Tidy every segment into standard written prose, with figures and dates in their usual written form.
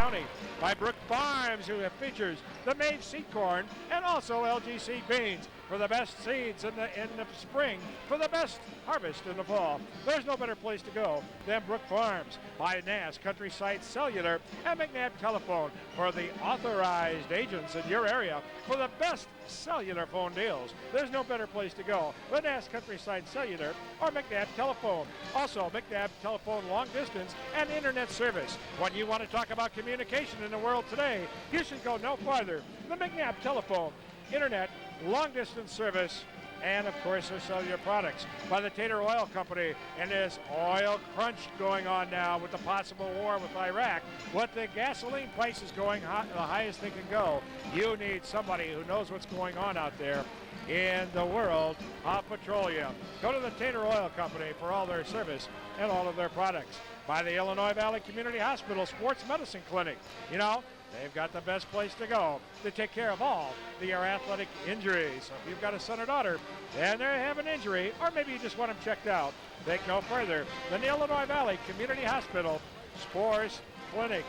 County. By Brook Farms, who features the maize seed corn and also LGC beans for the best seeds in the spring, for the best harvest in the fall. There's no better place to go than Brook Farms. By NAS Countryside Cellular and McNabb Telephone for the authorized agents in your area for the best cellular phone deals. There's no better place to go than NAS Countryside Cellular or McNabb Telephone. Also, McNabb Telephone long distance and internet service. When you want to talk about communication in the world today, you should go no farther than McNabb Telephone, internet, long distance service, and of course their cellular products. By the Tater Oil Company, and there's oil crunch going on now with the possible war with Iraq. With the gasoline prices going hot, the highest they can go, you need somebody who knows what's going on out there in the world of petroleum. Go to the Tater Oil Company for all their service and all of their products. By the Illinois Valley Community Hospital Sports Medicine Clinic. You know, they've got the best place to go to take care of all your athletic injuries. So if you've got a son or daughter and they have an injury, or maybe you just want them checked out, think no further than the Illinois Valley Community Hospital Sports Clinic.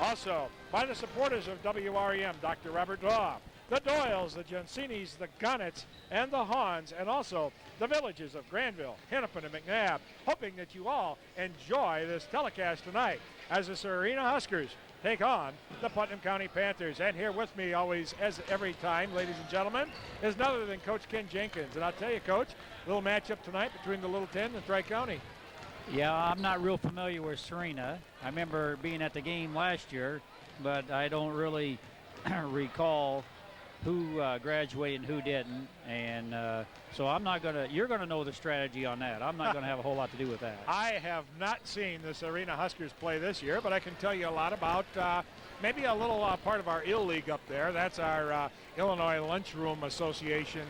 Also, by the supporters of WREM, Dr. Robert Daw, the Doyles, the Jensinis, the Gonnets, and the Hahns, and also the villages of Granville, Hennepin, and McNabb, hoping that you all enjoy this telecast tonight as the Serena Huskers take on the Putnam County Panthers. And here with me always, as every time, ladies and gentlemen, is none other than Coach Ken Jenkins. And I'll tell you, Coach, little matchup tonight between the Little 10 and Tri-County. Yeah, I'm not real familiar with Serena. I remember being at the game last year, but I don't really recall who graduated and who didn't, and so I'm not going to, you're going to know the strategy on that. I'm not going to have a whole lot to do with that. I have not seen the Serena Huskers play this year, but I can tell you a lot about maybe a little part of our IL League up there. That's our Illinois Lunchroom Association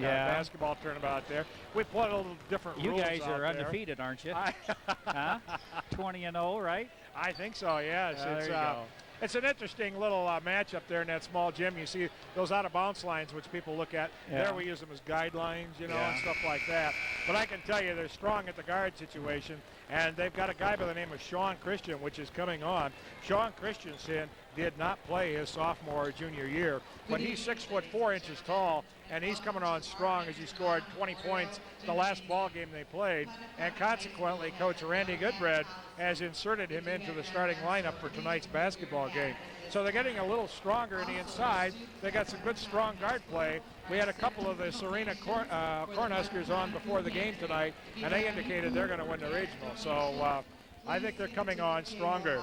basketball tournament out there. We play a little different rules. You guys are there. Undefeated, aren't you? Huh? 20-0, right? I think so, yes. There you go. It's an interesting little match up there in that small gym. You see those out-of-bounds lines, which people look at. Yeah. There we use them as guidelines, you know, and stuff like that. But I can tell you they're strong at the guard situation, and they've got a guy by the name of Sean Christian, which is coming on. Sean Christensen did not play his sophomore or junior year, but he's 6'4" tall, and he's coming on strong as he scored 20 points the last ball game they played. And consequently, Coach Randy Goodbread has inserted him into the starting lineup for tonight's basketball game. So they're getting a little stronger in the inside. They got some good strong guard play. We had a couple of the Serena Cornhuskers on before the game tonight, and they indicated they're going to win the regional. So I think they're coming on stronger.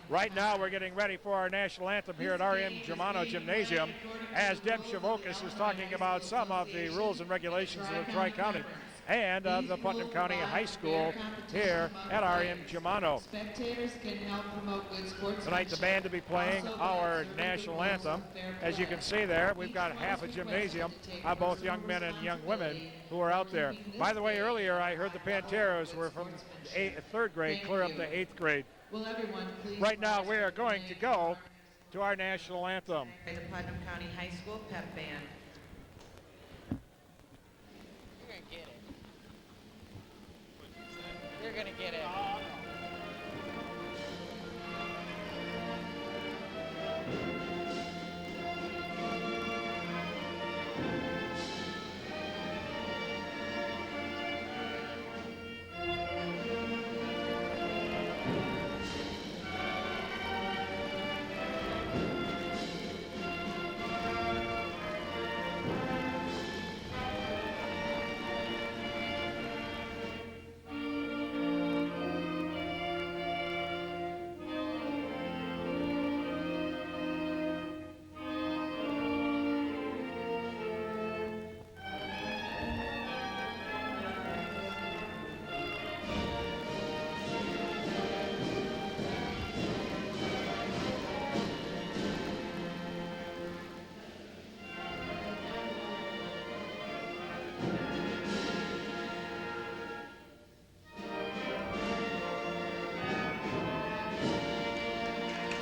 Right now, we're getting ready for our national anthem here at RM Germano Gymnasium as Deb Shavokas is talking about some of the rules and regulations of the Tri-County and of the Putnam County High School here at RM Germano. Tonight, the band to be playing our national anthem. As you can see there, we've got half a gymnasium of both young men and young women who are out there. By the way, earlier I heard the Panteros were from 3rd grade clear up to 8th grade. Right now, we are going to go to our national anthem. The Putnam County High School Pep Band. You're going to get it. You're going to get it.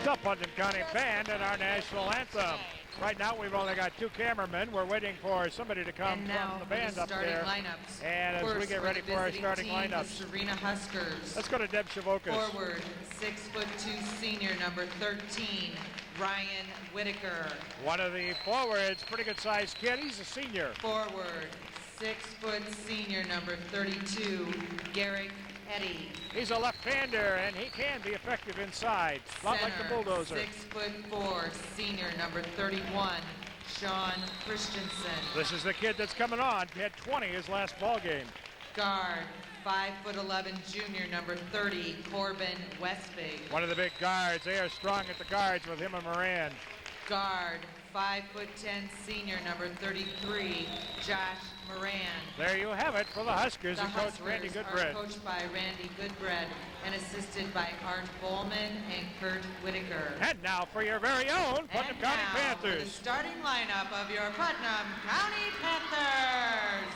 The Putnam County Band and our national anthem. Right now we've only got 2 cameramen. We're waiting for somebody to come And now from the for band the up starting there. lineups. And as we First get ready the for our visiting starting team, lineups, the Serena Huskers. let's go to Deb Shavokas. Forward, 6'2" senior, number 13, Ryan Whitaker. One of the forwards, pretty good sized kid. He's a senior. Forward, 6' senior, number 32, Garrick Eddy. He's a left-hander, and he can be effective inside, a lot like the Bulldozer. 6'4", senior, number 31, Sean Christensen. This is the kid that's coming on. He had 20 his last ball game. Guard, 5'11", junior, number 30, Corbin Westbig. One of the big guards. They are strong at the guards with him and Moran. Guard, 5'10", senior, number 33, Josh Moran. There you have it for the Huskers The and Coach Huskers Randy are Goodbread. coached by Randy Goodbread and assisted by Art Bowman and Kurt Whitaker. And now for your very own Putnam And County now for the Panthers. starting lineup of your Putnam County Panthers.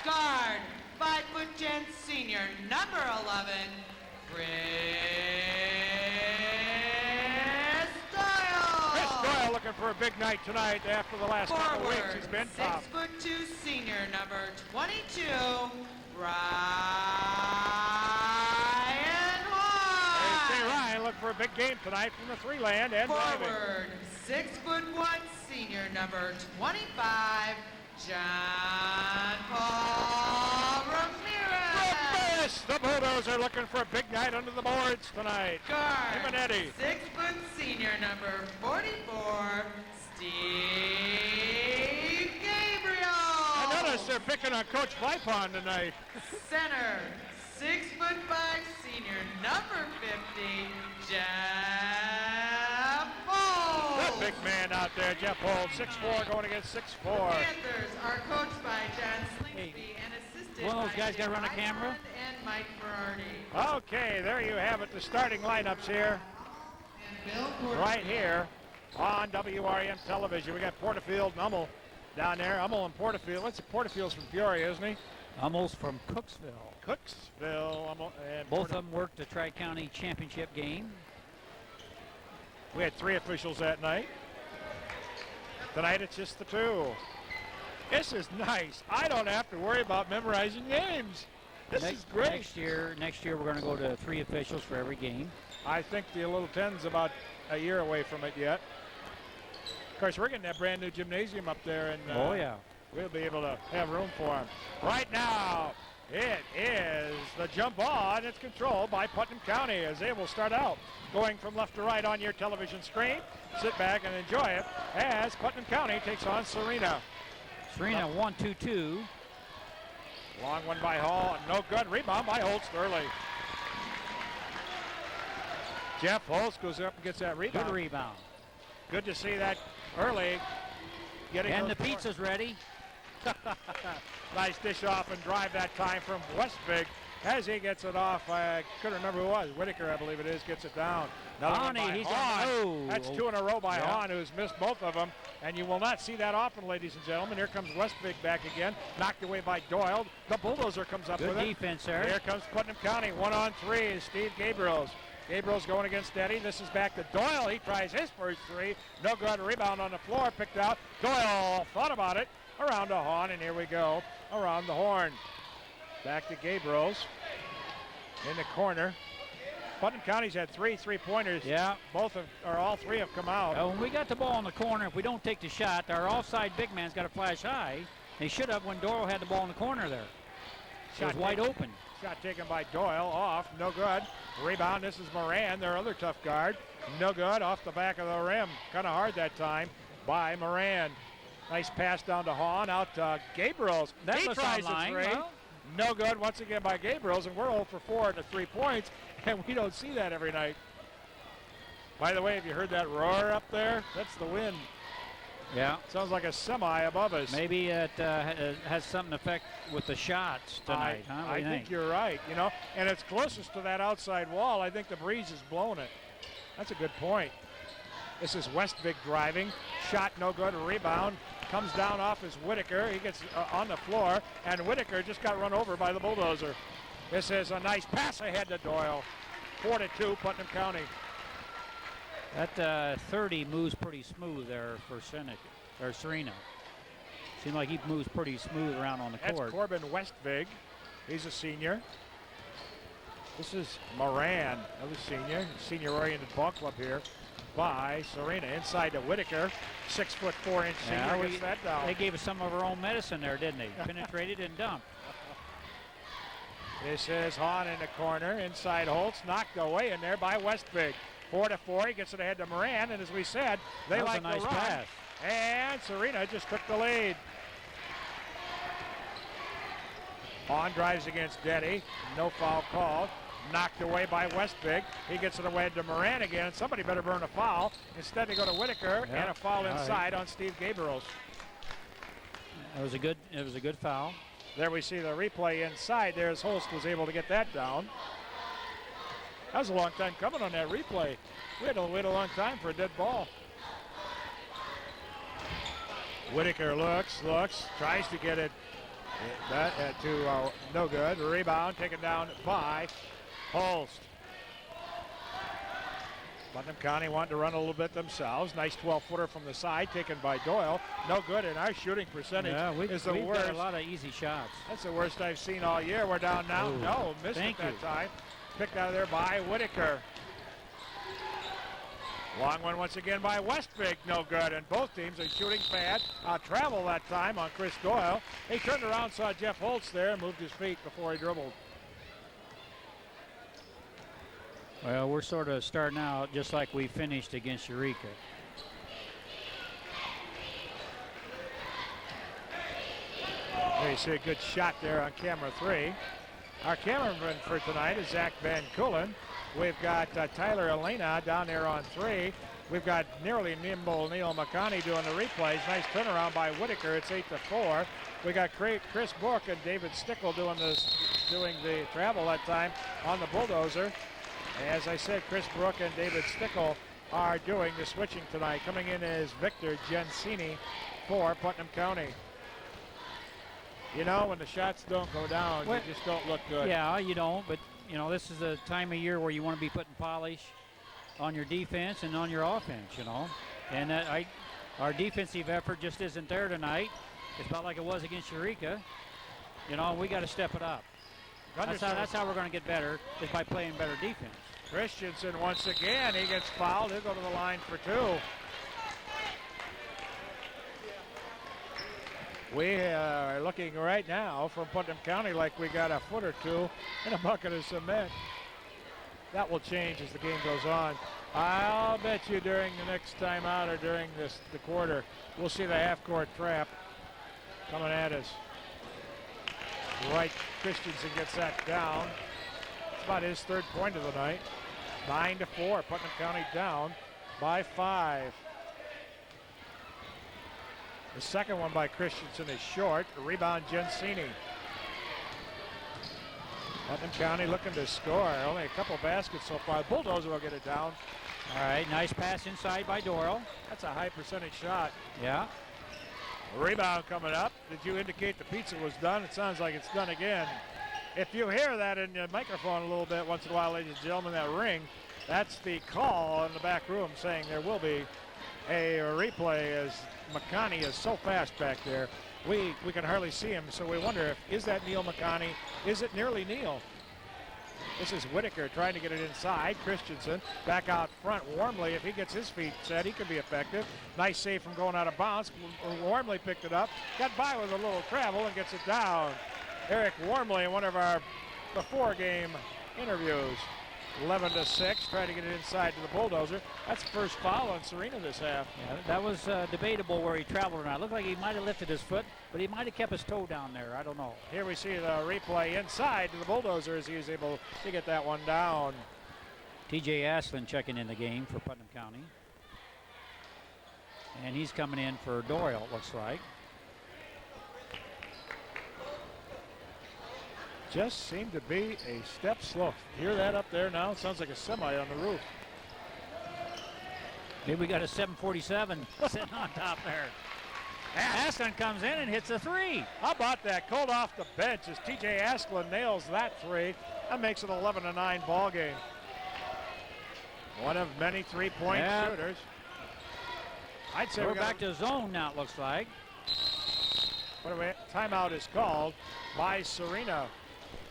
Guard, 5'10", senior, number 11, Chris Doyle. Chris Doyle looking for a big night tonight after the last couple of weeks. Forward, He's been tough. 6'2", senior, number 22, Ryan Hey, White. Ryan looking for a big game tonight from the 3-land and driving. Forward, 6'1", senior, number 25, John Paul Ramirez. The Bulldozer looking for a big night under the boards tonight. Guard, Him and Eddie. 6' senior, number 44, Steve Gabriel. I notice they're picking on Coach Vipon tonight. Center, 6'5", senior, number 50, Jeff Bowles. That big man out there, Jeff Holt, 6'4", going against 6'4". Panthers are coached by John Slingsby and assisted one of those by guys gotta run a Jay camera? Island and Mike Ferrardi. Okay, there you have it, the starting lineups here, And Bill Porter. right here on WRM television. We got Porterfield and Hummel down there. Hummel and Porterfield. Let's see, Porterfield's from Peoria, isn't he? Hummel's from Cooksville. Cooksville. Hummel, and Both of them worked the Tri-County Championship game. We had 3 officials that night. Tonight it's just the 2. This is nice. I don't have to worry about memorizing games. This is great. Next year we're going to go to 3 officials for every game. I think the Little 10's about a year away from it yet. Of course, we're getting that brand new gymnasium up there, and Oh yeah. we'll be able to have room for them. Right now, it is the jump ball, and it's controlled by Putnam County as they will start out going from left to right on your television screen. Sit back and enjoy it as Putnam County takes on Serena. Serena 1-2-2. Long one by Hall, no good. Rebound by Holst early. Jeff Holst goes up and gets that rebound. Good rebound. Good to see that early. Getting And those the pizza's ready. Nice dish off and drive that time from Westbig as he gets it off. I couldn't remember who it was. Whitaker, I believe it is, gets it down. Another one Hahn, by he's Hahn. on- That's oh. 2 in a row by Yeah. Hahn, who's missed both of them. And you will not see that often, ladies and gentlemen. Here comes Westbig back again. Knocked away by Doyle. The Bulldozer comes up Good with it. defense there. Here comes Putnam County. 1-on-3 is Steve Gabriels. Gabriel's going against Eddie. This is back to Doyle. He tries his first 3. No good. Rebound on the floor. Picked out. Doyle thought about it. Around to Hahn, and here we go. Around the horn. Back to Gabriels. In the corner. Putnam County's had 3 3-pointers. Yeah. All 3 have come out. When we got the ball in the corner, if we don't take the shot, our offside big man's got to flash high. They should have when Doyle had the ball in the corner there. It was wide open. Shot taken by Doyle. Off. No good. Rebound. This is Moran, their other tough guard. No good. Off the back of the rim. Kind of hard that time by Moran. Nice pass down to Hahn. Out to Gabriels. That He was tries online. a 3. Well, No good once again by Gabriels, and we're 0 for 4 at the 3 points, and we don't see that every night. By the way, have you heard that roar up there? That's the wind. yeah. Sounds like a semi above us. Maybe it has something to affect with the shots tonight. Huh? What do I you think you're right, and it's closest to that outside wall. I think the breeze is blowing it. That's a good point. This is Westbig driving. Shot no good. Rebound. Comes down off his Whitaker. He gets on the floor, and Whitaker just got run over by the Bulldozer. This is a nice pass ahead to Doyle. 4-2, Putnam County. That 30 moves pretty smooth there for Serena. Seemed like he moves pretty smooth around on the That's court. Corbin Westvig. He's a senior. This is Moran, another senior. Senior-oriented ball club here by Serena. Inside to Whitaker. 6'4" senior gets that down. They gave us some of our own medicine there, didn't they? Penetrated and dumped. This is Hahn in the corner. Inside Holtz. Knocked away in there by Westvig. 4-4. He gets it ahead to Moran. And as we said, they like a nice the run. pass. And Serena just took the lead. Hahn drives against Denny. No foul called. Knocked away by Westvig. He gets it away to Moran again. Somebody better burn a foul. Instead they go to Whitaker and a foul inside on Steve Gabriels. It was a good foul. There we see the replay inside there as Holst was able to get that down. That was a long time coming on that replay. We had to wait a long time for a dead ball. Whitaker looks, tries to get it to no good. Rebound taken down by Holst. Putnam County wanted to run a little bit themselves. Nice 12-footer from the side taken by Doyle. No good, and our shooting percentage is the worst. Got a lot of easy shots. That's the worst I've seen all year. We're down now. Ooh. No, missed it that time. Picked out of there by Whitaker. Long one once again by Westvig, no good, and both teams are shooting bad. Travel that time on Chris Doyle. He turned around, saw Jeff Holtz there, moved his feet before he dribbled. Well, we're sort of starting out just like we finished against Eureka. There you see a good shot there on camera 3. Our cameraman for tonight is Zach Van Kullen. We've got Tyler Elena down there on 3. We've got nearly nimble Neil McConney doing the replays. Nice turnaround by Whitaker. It's 8-4. We got Chris Book and David Stickle doing the travel that time on the bulldozer. As I said, Chris Brook and David Stickle are doing the switching tonight. Coming in is Victor Gensini for Putnam County. You know, when the shots don't go down, you just don't look good. Yeah, you don't, but you know, this is a time of year where you want to be putting polish on your defense and on your offense, you know. And our defensive effort just isn't there tonight. It's about like it was against Eureka. You know, we got to step it up. That's how we're going to get better, is by playing better defense. Christensen once again, he gets fouled. He'll go to the line for 2. We are looking right now from Putnam County like we got a foot or two in a bucket of cement. That will change as the game goes on. I'll bet you during the next time out or during the quarter, we'll see the half-court trap coming at us. Right, Christensen gets that down. It's about his 3rd point of the night. 9-4, Putnam County down by 5. The second one by Christensen is short. The rebound, Gensini. Putnam County looking to score. Only a couple baskets so far. Bulldozer will get it down. All right, nice pass inside by Doyle. That's a high percentage shot. Yeah. Rebound coming up. Did you indicate the pizza was done? It sounds like it's done again. If you hear that in your microphone a little bit once in a while, ladies and gentlemen, that ring, that's the call in the back room saying there will be a replay as McConney is so fast back there. We can hardly see him, so we wonder is that Neil McConney? Is it nearly Neil? This is Whitaker trying to get it inside. Christensen back out front. Warmly, if he gets his feet set, he can be effective. Nice save from going out of bounds. Warmly picked it up. Got by with a little travel and gets it down. Eric Warmly in one of our before-game interviews. 11-6, trying to get it inside to the bulldozer. That's the first foul on Serena this half. Yeah, that was debatable where he traveled or not. It looked like he might have lifted his foot, but he might have kept his toe down there. I don't know. Here we see the replay inside to the bulldozer as he was able to get that one down. TJ Aslan checking in the game for Putnam County. And he's coming in for Doyle, it looks like. Just seemed to be a step slow. Hear that up there now? Sounds like a semi on the roof. Maybe we got a 747 sitting on top there. Aslan comes in and hits a 3. How about that? Called off the bench as TJ Aslan nails that 3. That makes it 11-9 ball game. One of many three-point shooters. I'd say we're back to zone now, it looks like. Timeout is called by Serena.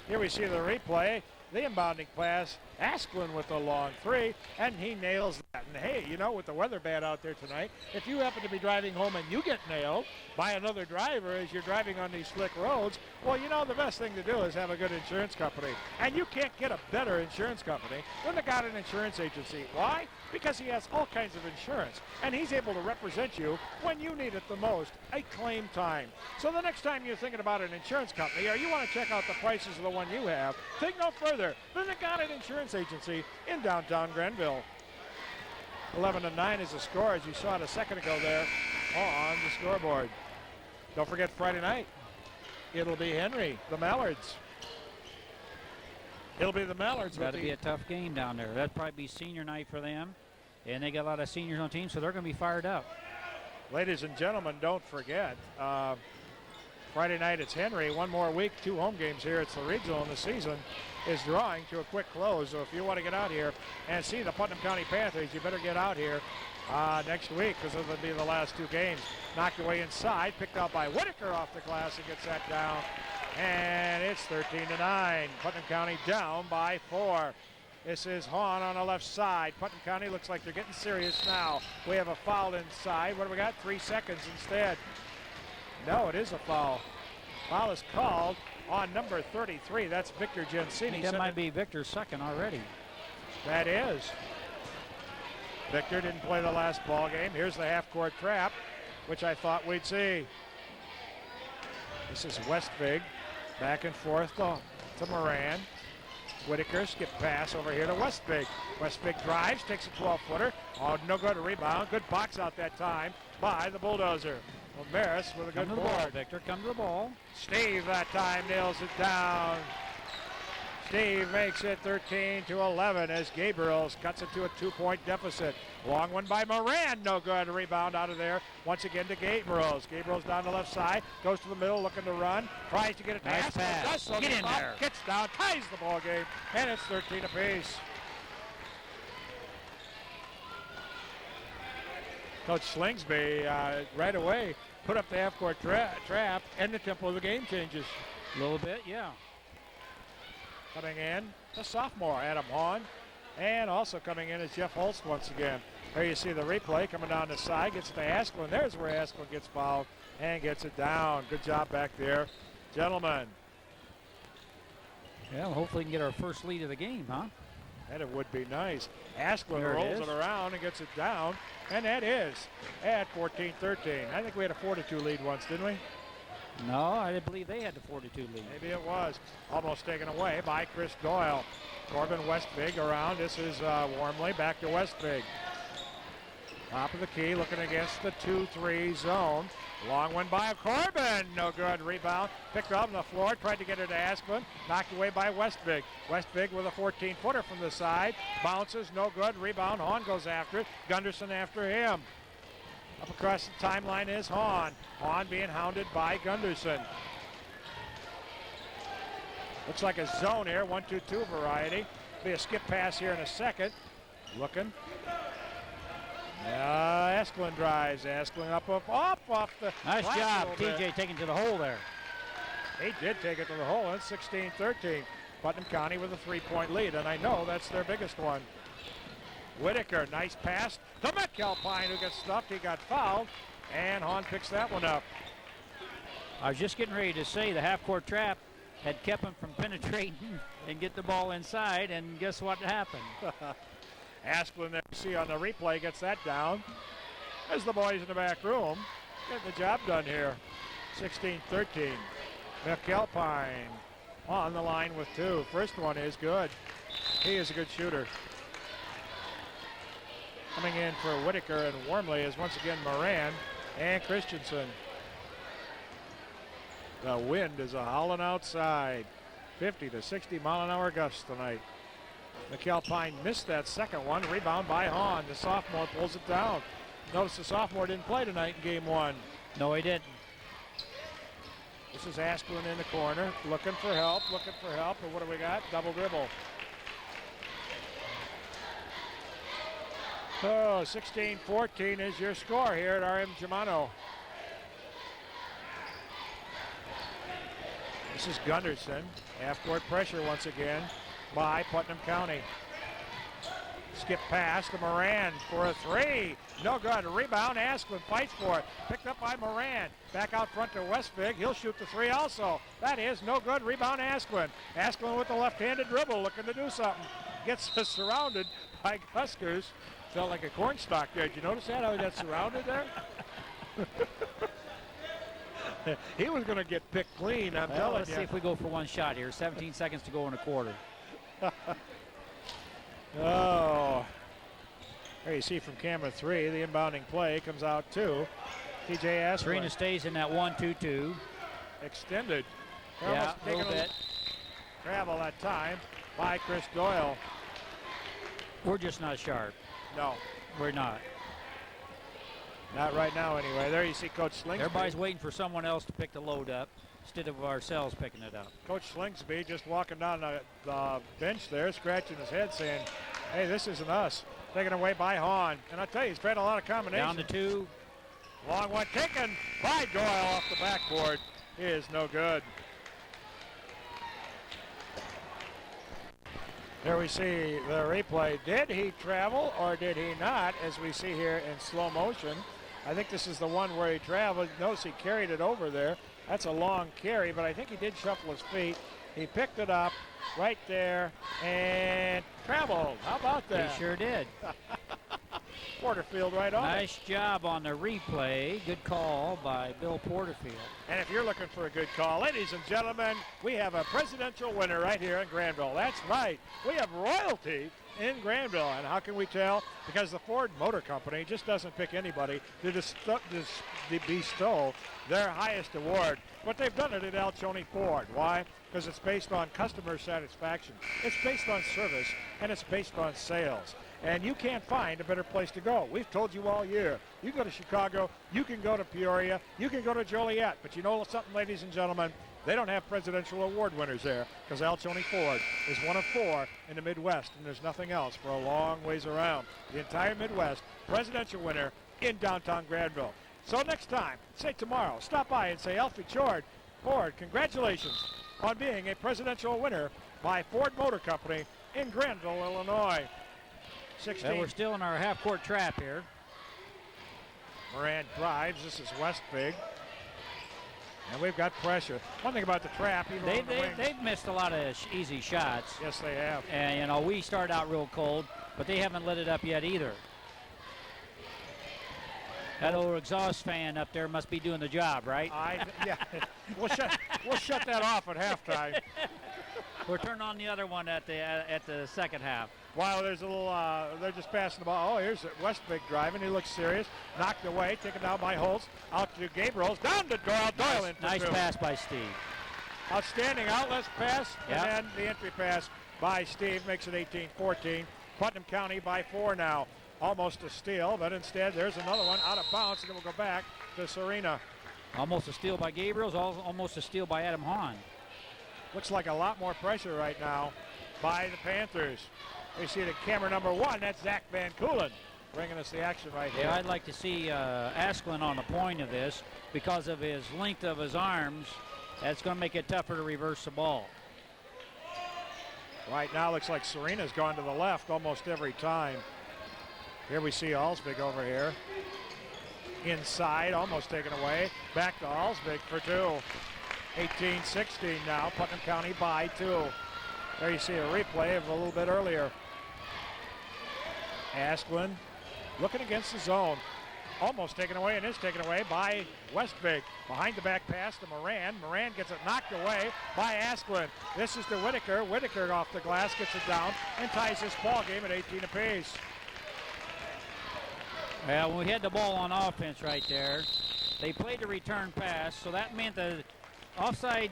Here we see the replay. The inbounding pass, Asklund with the long three, and he nails that. And hey, you know, with the weather bad out there tonight, if you happen to be driving home and you get nailed by another driver as you're driving on these slick roads, well, you know, the best thing to do is have a good insurance company. And you can't get a better insurance company than the Goddard Insurance Agency. Why? Because he has all kinds of insurance, and he's able to represent you when you need it the most, at claim time. So the next time you're thinking about an insurance company or you want to check out the prices of the one you have, think no further than the Goddard Insurance Agency in downtown Grenville. 11-9 is the score, as you saw it a second ago there on the scoreboard. Don't forget Friday night. It'll be Henry, the Mallards. It'll be the Mallards. Got to be a tough game down there. That'd probably be senior night for them. And they got a lot of seniors on team, so they're going to be fired up. Ladies and gentlemen, don't forget, Friday night it's Henry. One more week, 2 home games here. It's the regional, and the season is drawing to a quick close. So if you want to get out here and see the Putnam County Panthers, you better get out here next week, because it'll be the last 2 games. Knocked away inside, picked out by Whitaker off the glass and gets that down. And it's 13-9. Putnam County down by 4. This is Hahn on the left side. Putnam County looks like they're getting serious now. We have a foul inside. What do we got? 3 seconds instead. No, it is a foul. Foul is called on number 33. That's Victor Gensini. That might be Victor's second already. That is. Victor didn't play the last ball game. Here's the half-court trap, which I thought we'd see. This is Westvig. Back and forth to Moran. Whitaker, skip pass over here to Westvig. Westvig drives, takes a 12-footer. Oh, no good rebound. Good box out that time by the Bulldozer. Well, Maris with a good board. Victor, come to the ball. Steve that time nails it down. Steve makes it 13-11 as Gabriels cuts it to a 2-point deficit. Long one by Moran, no good. Rebound out of there once again to Gabriels. Gabriels down the left side, goes to the middle looking to run, tries to get it to nice pass. So get in there. Gets down, ties the ball game, and it's 13 apiece. Coach Slingsby right away put up the half-court trap, and the tempo of the game changes. A little bit, yeah. Coming in, the sophomore, Adam Hahn. And also coming in is Jeff Holst once again. There you see the replay coming down the side, gets to Asklund. There's where Asklund gets fouled and gets it down. Good job back there, gentlemen. Yeah, well, hopefully we can get our first lead of the game, huh? And it would be nice. Asklund rolls it around and gets it down. And that is at 14-13. I think we had a 4-2 lead once, didn't we? No, I didn't believe they had the 42 lead. Maybe it was. Almost taken away by Chris Doyle. Corbin Westvig around. This is Warmly back to Westvig. Top of the key, looking against the 2-3 zone. Long one by Corbin. No good. Rebound. Picked up on the floor. Tried to get it to Asklund. Knocked away by Westvig. Westvig with a 14-footer from the side. Bounces. No good. Rebound. Hahn goes after it. Gunderson after him. Up across the timeline is Hahn. Hahn being hounded by Gunderson. Looks like a zone here. 1-2-2 variety. Be a skip pass here in a second. Looking. Asklund drives. Asklund up off the. Nice job, TJ taking to the hole there. He did take it to the hole. It's 16-13. Putnam County with a 3-point lead, and I know that's their biggest one. Whitaker, nice pass to McAlpine, who gets stuffed. He got fouled, and Hahn picks that one up. I was just getting ready to say the half-court trap had kept him from penetrating and get the ball inside, and guess what happened? Asklund, there you see on the replay, gets that down. As the boys in the back room getting the job done here. 16-13. McAlpine on the line with 2. First one is good. He is a good shooter. Coming in for Whitaker and Warmly is once again Moran and Christensen. The wind is howling outside. 50 to 60 mile an hour gusts tonight. McAlpine missed that second one. Rebound by Hahn. The sophomore pulls it down. Notice the sophomore didn't play tonight in game 1. No, he didn't. This is Asklund in the corner, looking for help. And what do we got? Double dribble. Oh, 16-14 is your score here at RM Germano. This is Gunderson. Half-court pressure once again by Putnam County. Skip pass to Moran for a three. No good. Rebound. Asplin fights for it. Picked up by Moran. Back out front to Westbig. He'll shoot the three also. That is no good. Rebound Asplin. Asplin with the left-handed dribble looking to do something. Gets surrounded by Huskers. Felt like a cornstalk there. Did you notice that? How he got surrounded there? He was going to get picked clean, I'm telling you. Let's see if we go for one shot here. 17 seconds to go in a quarter. Oh. There you see from camera 3, the inbounding play comes out 2. TJ Asplin. Serena stays in that 1-2-2. Extended. They're Yeah, almost a little taking bit. Travel that time by Chris Doyle. We're just not sharp. No, We're not. not right now anyway. There you see Coach Slingsby. Everybody's waiting for someone else to pick the load up instead of ourselves picking it up. Coach Slingsby just walking down the bench there, scratching his head saying, hey, this isn't us. Taken away by Hahn. And I tell you, he's tried a lot of combinations. Down to 2. Long one taken by Doyle off the backboard. He is no good. Here we see the replay. Did he travel or did he not? As we see here in slow motion. I think this is the one where he traveled. Notice he carried it over there. That's a long carry, but I think he did shuffle his feet. He picked it up right there and traveled. How about that? He sure did. Porterfield right on. Nice job on the replay. Good call by Bill Porterfield. And if you're looking for a good call, ladies and gentlemen, we have a presidential winner right here in Granville. That's right. We have royalty in Granville. And how can we tell? Because the Ford Motor Company just doesn't pick anybody to bestow their highest award. But they've done it at Alcione Ford. Why? Because it's based on customer satisfaction. It's based on service, and it's based on sales. And you can't find a better place to go. We've told you all year. You go to Chicago, you can go to Peoria, you can go to Joliet. But you know something, ladies and gentlemen? They don't have presidential award winners there because Alcione Ford is one of 4 in the Midwest, and there's nothing else for a long ways around. The entire Midwest, presidential winner in downtown Granville. So next time, say tomorrow, stop by and say, Alfie Ford, congratulations on being a presidential winner by Ford Motor Company in Granville, Illinois. 16. And we're still in our half-court trap here. Moran drives. This is Westbig. And we've got pressure. One thing about the trap, even on the wings. They've missed a lot of easy shots. Yes, they have. And, you know, we started out real cold, but they haven't lit it up yet either. That old exhaust fan up there must be doing the job, right? Yeah. We'll shut that off at halftime. We're turning on the other one at the second half. Wow, there's a little, they're just passing the ball. Oh, here's Westbig driving. He looks serious. Knocked away, taken down by Holtz. Out to Gabriels. Down to Doyle. Doyle in for Nice 2. pass by Steve. Outstanding outlet pass. Yep. And then the entry pass by Steve makes it 18-14. Putnam County by 4 now. Almost a steal, but instead there's another one out of bounds, and it will go back to Serena. Almost a steal by Gabriels, almost a steal by Adam Hahn. Looks like a lot more pressure right now by the Panthers. We see the camera number 1. That's Zach Van Koolen bringing us the action right here. Yeah, I'd like to see Asplin on the point of this because of his length of his arms. That's going to make it tougher to reverse the ball. Right now looks like Serena's gone to the left almost every time. Here we see Alsvig over here. Inside, almost taken away. Back to Alsvig for 2. 18-16 now. Putnam County by 2. There you see a replay of a little bit earlier. Asplin looking against the zone. Almost taken away, and is taken away by Westbig. Behind the back pass to Moran. Moran gets it knocked away by Asplin. This is to Whitaker. Whitaker off the glass, gets it down, and ties this ball game at 18 apiece. Well, when we had the ball on offense right there, they played the return pass, so that meant the offside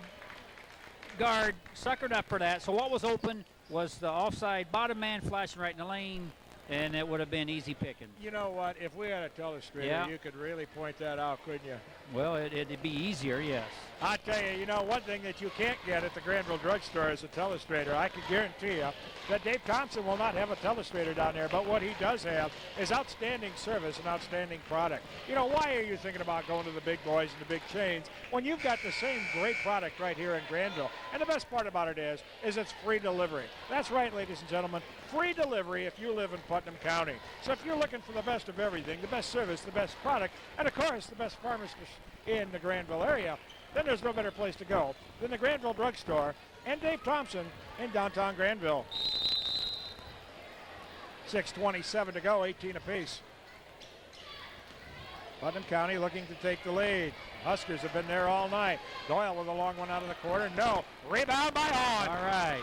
guard suckered up for that. So what was open was the offside bottom man flashing right in the lane, and it would have been easy picking. You know what? If we had a telestrator, Yeah. you could really point that out, couldn't you? Well, it'd be easier, yes. I tell you, one thing that you can't get at the Granville Drugstore is a telestrator. I can guarantee you that Dave Thompson will not have a telestrator down there, but what he does have is outstanding service and outstanding product. Why are you thinking about going to the big boys and the big chains when you've got the same great product right here in Granville? And the best part about it is it's free delivery. That's right, ladies and gentlemen, free delivery if you live in Putnam County. So if you're looking for the best of everything, the best service, the best product, and of course the best pharmacist in the Granville area, then there's no better place to go than the Granville Drugstore and Dave Thompson in downtown Granville. 6:27 to go, 18 apiece. Putnam County looking to take the lead. Huskers have been there all night. Doyle with a long one out of the corner. No. Rebound by Hahn. All right.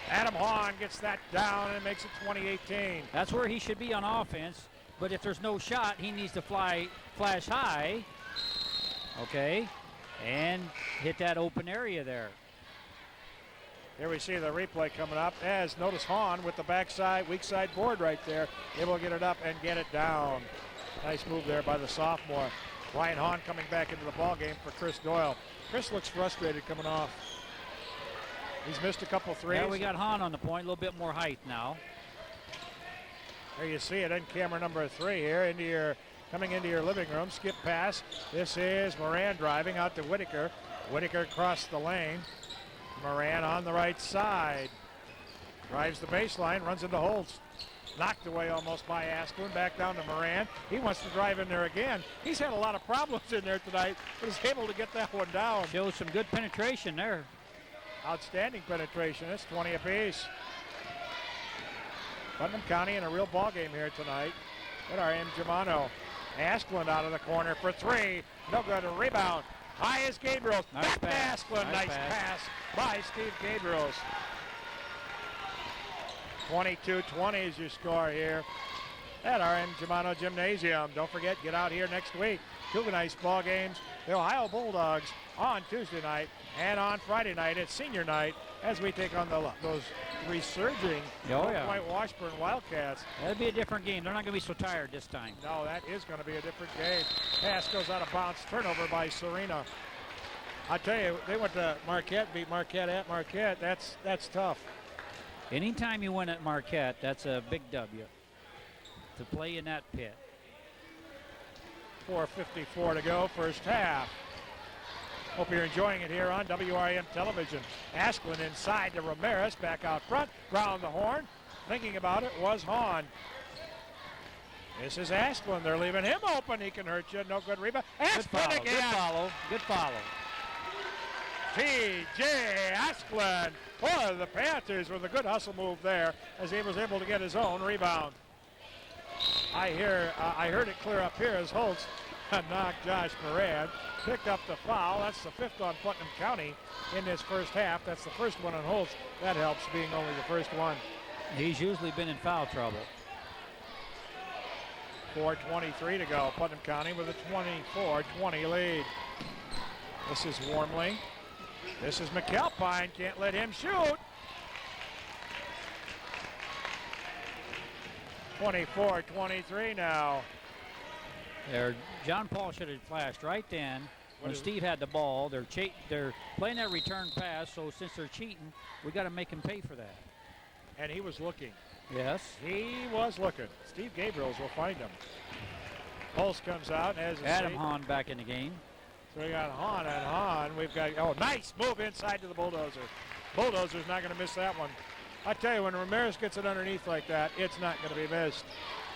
Adam Hahn gets that down and makes it 20-18. That's where he should be on offense. But if there's no shot, he needs to flash high. Okay. And hit that open area there. Here we see the replay coming up as notice Hahn with the backside, weak side board right there. Able to get it up and get it down. Nice move there by the sophomore. Ryan Hahn coming back into the ball game for Chris Doyle. Chris looks frustrated coming off. He's missed a couple threes. Yeah, we got Hahn on the point, a little bit more height now. There you see it in camera number 3 here coming into your living room. Skip pass. This is Moran driving out to Whitaker. Whitaker across the lane. Moran on the right side. Drives the baseline, runs into Holtz. Knocked away almost by Asplund. Back down to Moran. He wants to drive in there again. He's had a lot of problems in there tonight, but he's able to get that one down. Shows some good penetration there. Outstanding penetration. It's 20 apiece. Putnam County in a real ball game here tonight. At our M. Germano. Asplund out of the corner for 3. No good. A rebound. High is Gabriels. Nice Back to pass. Asplund. Nice pass by Steve Gabriels. 22-20 is your score here at our M. Germano Gymnasium. Don't forget, get out here next week. 2 nice ball games. The Ohio Bulldogs on Tuesday night, and on Friday night it's senior night as we take on those resurging White Washburn Wildcats. That'll be a different game. They're not going to be so tired this time. No, that is going to be a different game. Pass goes out of bounds. Turnover by Serena. I tell you, they went to Marquette, beat Marquette at Marquette. That's tough. Anytime you win at Marquette, that's a big W to play in that pit. 4:54 to go, first half. Hope you're enjoying it here on WRM television. Asplund inside to Ramirez, back out front, ground the horn. Thinking about it was Hahn. This is Asplund. They're leaving him open. He can hurt you. No good rebound. Asplund again. Good follow. T.J. Asplund. Boy, the Panthers with a good hustle move there as he was able to get his own rebound. I heard it clear up here as Holtz knocked Josh Moran. Picked up the foul. That's the 5th on Putnam County in this first half. That's the first one on Holtz. That helps being only the first one. He's usually been in foul trouble. 4:23 to go. Putnam County with a 24-20 lead. This is Wormley. This is McAlpine. Can't let him shoot. 24-23 now. There, John Paul should have flashed right then when Steve had the ball. They're playing that return pass, so since they're cheating, we got to make him pay for that. And he was looking. Yes. He was looking. Steve Gabriels will find him. Pulse comes out as Adam Hahn back in the game. So we got Hahn and Hahn. We've got, nice move inside to the Bulldozer. Bulldozer's not going to miss that one. I tell you, when Ramirez gets it underneath like that, it's not going to be missed.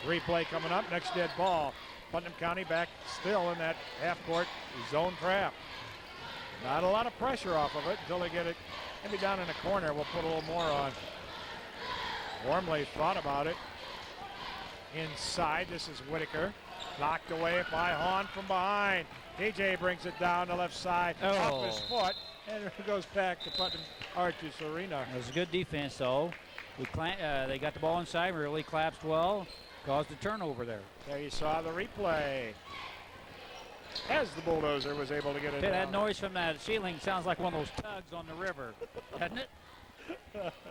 Replay coming up, next dead ball. Putnam County back still in that half-court zone trap. Not a lot of pressure off of it until they get it maybe down in the corner. We'll put a little more on. Wormley thought about it. Inside, this is Whitaker. Knocked away by Hahn from behind. TJ brings it down the left side, off his foot, and it goes back to Putnam to Serena. It was a good defense, though. They got the ball inside, really collapsed well, caused a turnover there. There you saw the replay. As the Bulldozer was able to get it down. That noise from that ceiling sounds like one of those tugs on the river, doesn't it?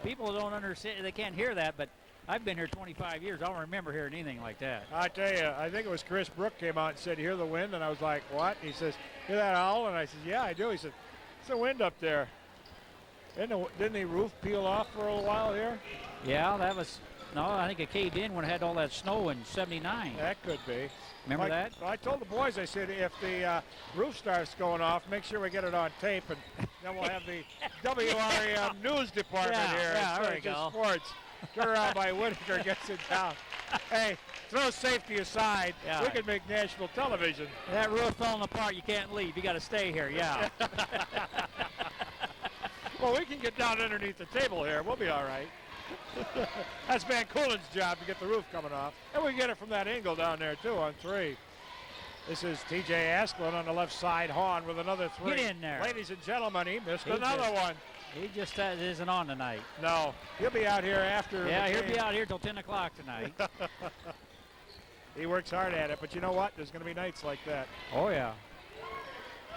People don't understand, they can't hear that, but I've been here 25 years. I don't remember hearing anything like that. I tell you, I think it was Chris Brook came out and said, "Hear the wind?" And I was like, "What?" He says, "Hear that owl?" And I said, "Yeah, I do." He said, "It's the wind up there." Didn't the roof peel off for a little while here? Yeah, that was. No, I think it caved in when it had all that snow in '79. That could be. Remember that? I told the boys, I said, if the roof starts going off, make sure we get it on tape, and then we'll have the WREM news department here. Yeah, there we Instead go. of just sports. Turn around by Whitaker, gets it down. Hey, throw safety aside. Yeah. We could make national television. That roof falling apart. You can't leave. You got to stay here. Yeah. Well, we can get down underneath the table here. We'll be all right. That's Van Coolen's job to get the roof coming off. And we get it from that angle down there, too, on 3. This is T.J. Asklund on the left side. Hahn with another 3. Get in there. Ladies and gentlemen, he missed He another just- one. He just isn't on tonight. No, he'll be out here after. Yeah, the he'll game. be out here till 10 o'clock tonight. He works hard at it, but you know what? There's going to be nights like that. Oh, yeah.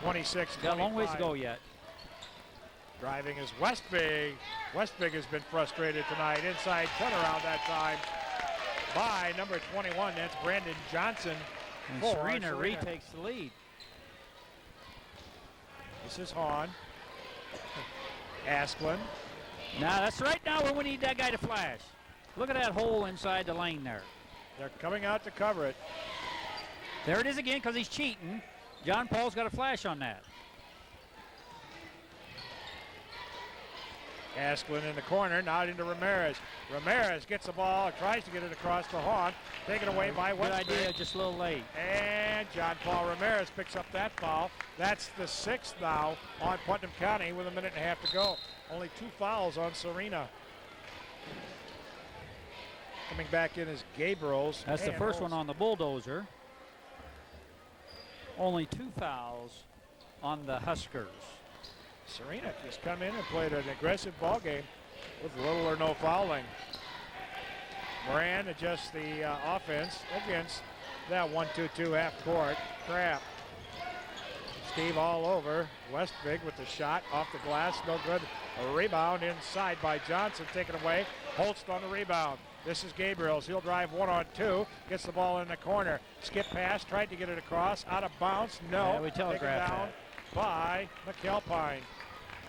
26, Got a long ways to 25. go yet. Driving is Westbig. Westbig has been frustrated tonight. Inside turnaround that time by number 21. That's Brandon Johnson. And for Serena retakes the lead. This is Hahn. Asklund. Now, that's right now when we need that guy to flash. Look at that hole inside the lane there. They're coming out to cover it. There it is again because he's cheating. John Paul's got a flash on that. Asklund in the corner, now into Ramirez. Ramirez gets the ball, tries to get it across to Hahn. Taken away by Good Westbig. idea, just a little late. And John Paul Ramirez picks up that foul. That's the 6th now on Putnam County with a minute and a half to go. Only 2 fouls on Serena. Coming back in is Gabriels. That's the and first one Olsen. on the bulldozer. Only 2 fouls on the Huskers. Serena just come in and played an aggressive ball game with little or no fouling. Moran adjusts the offense against that 1-2-2 half court trap. Steve all over. Westbig with the shot off the glass, no good. A rebound inside by Johnson, taken away. Holst on the rebound. This is Gabriels. He'll drive 1-on-2. Gets the ball in the corner. Skip pass, tried to get it across. Out of bounds. No. Yeah, we Taken telegraphed down that. by McAlpine.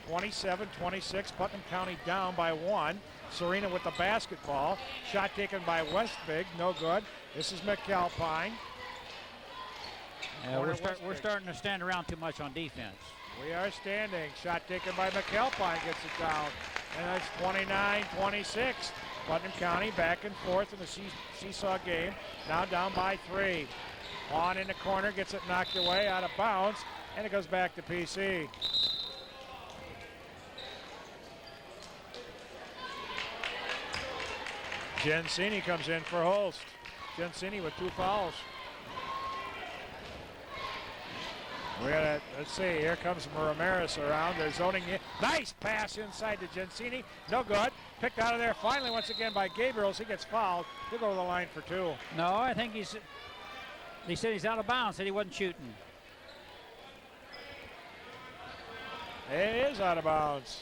27-26. Putnam County down by 1. Serena with the basketball. Shot taken by Westbig. No good. This is McAlpine. Yeah, Corner we're Westbig. starting to stand around too much on defense. We are standing. Shot taken by McAlpine, gets it down. And that's 29-26. Putnam County back and forth in the seesaw game. Now down by 3. On in the corner, gets it knocked away, out of bounds, and it goes back to PC. Gensini comes in for Holst. Gensini with 2 fouls. Let's see, here comes Ramirez around. They're zoning in. Nice pass inside to Gensini. No good. Picked out of there finally once again by Gabriels. He gets fouled. He'll go to the line for 2. No, I think he said he's out of bounds, said he wasn't shooting. It is out of bounds.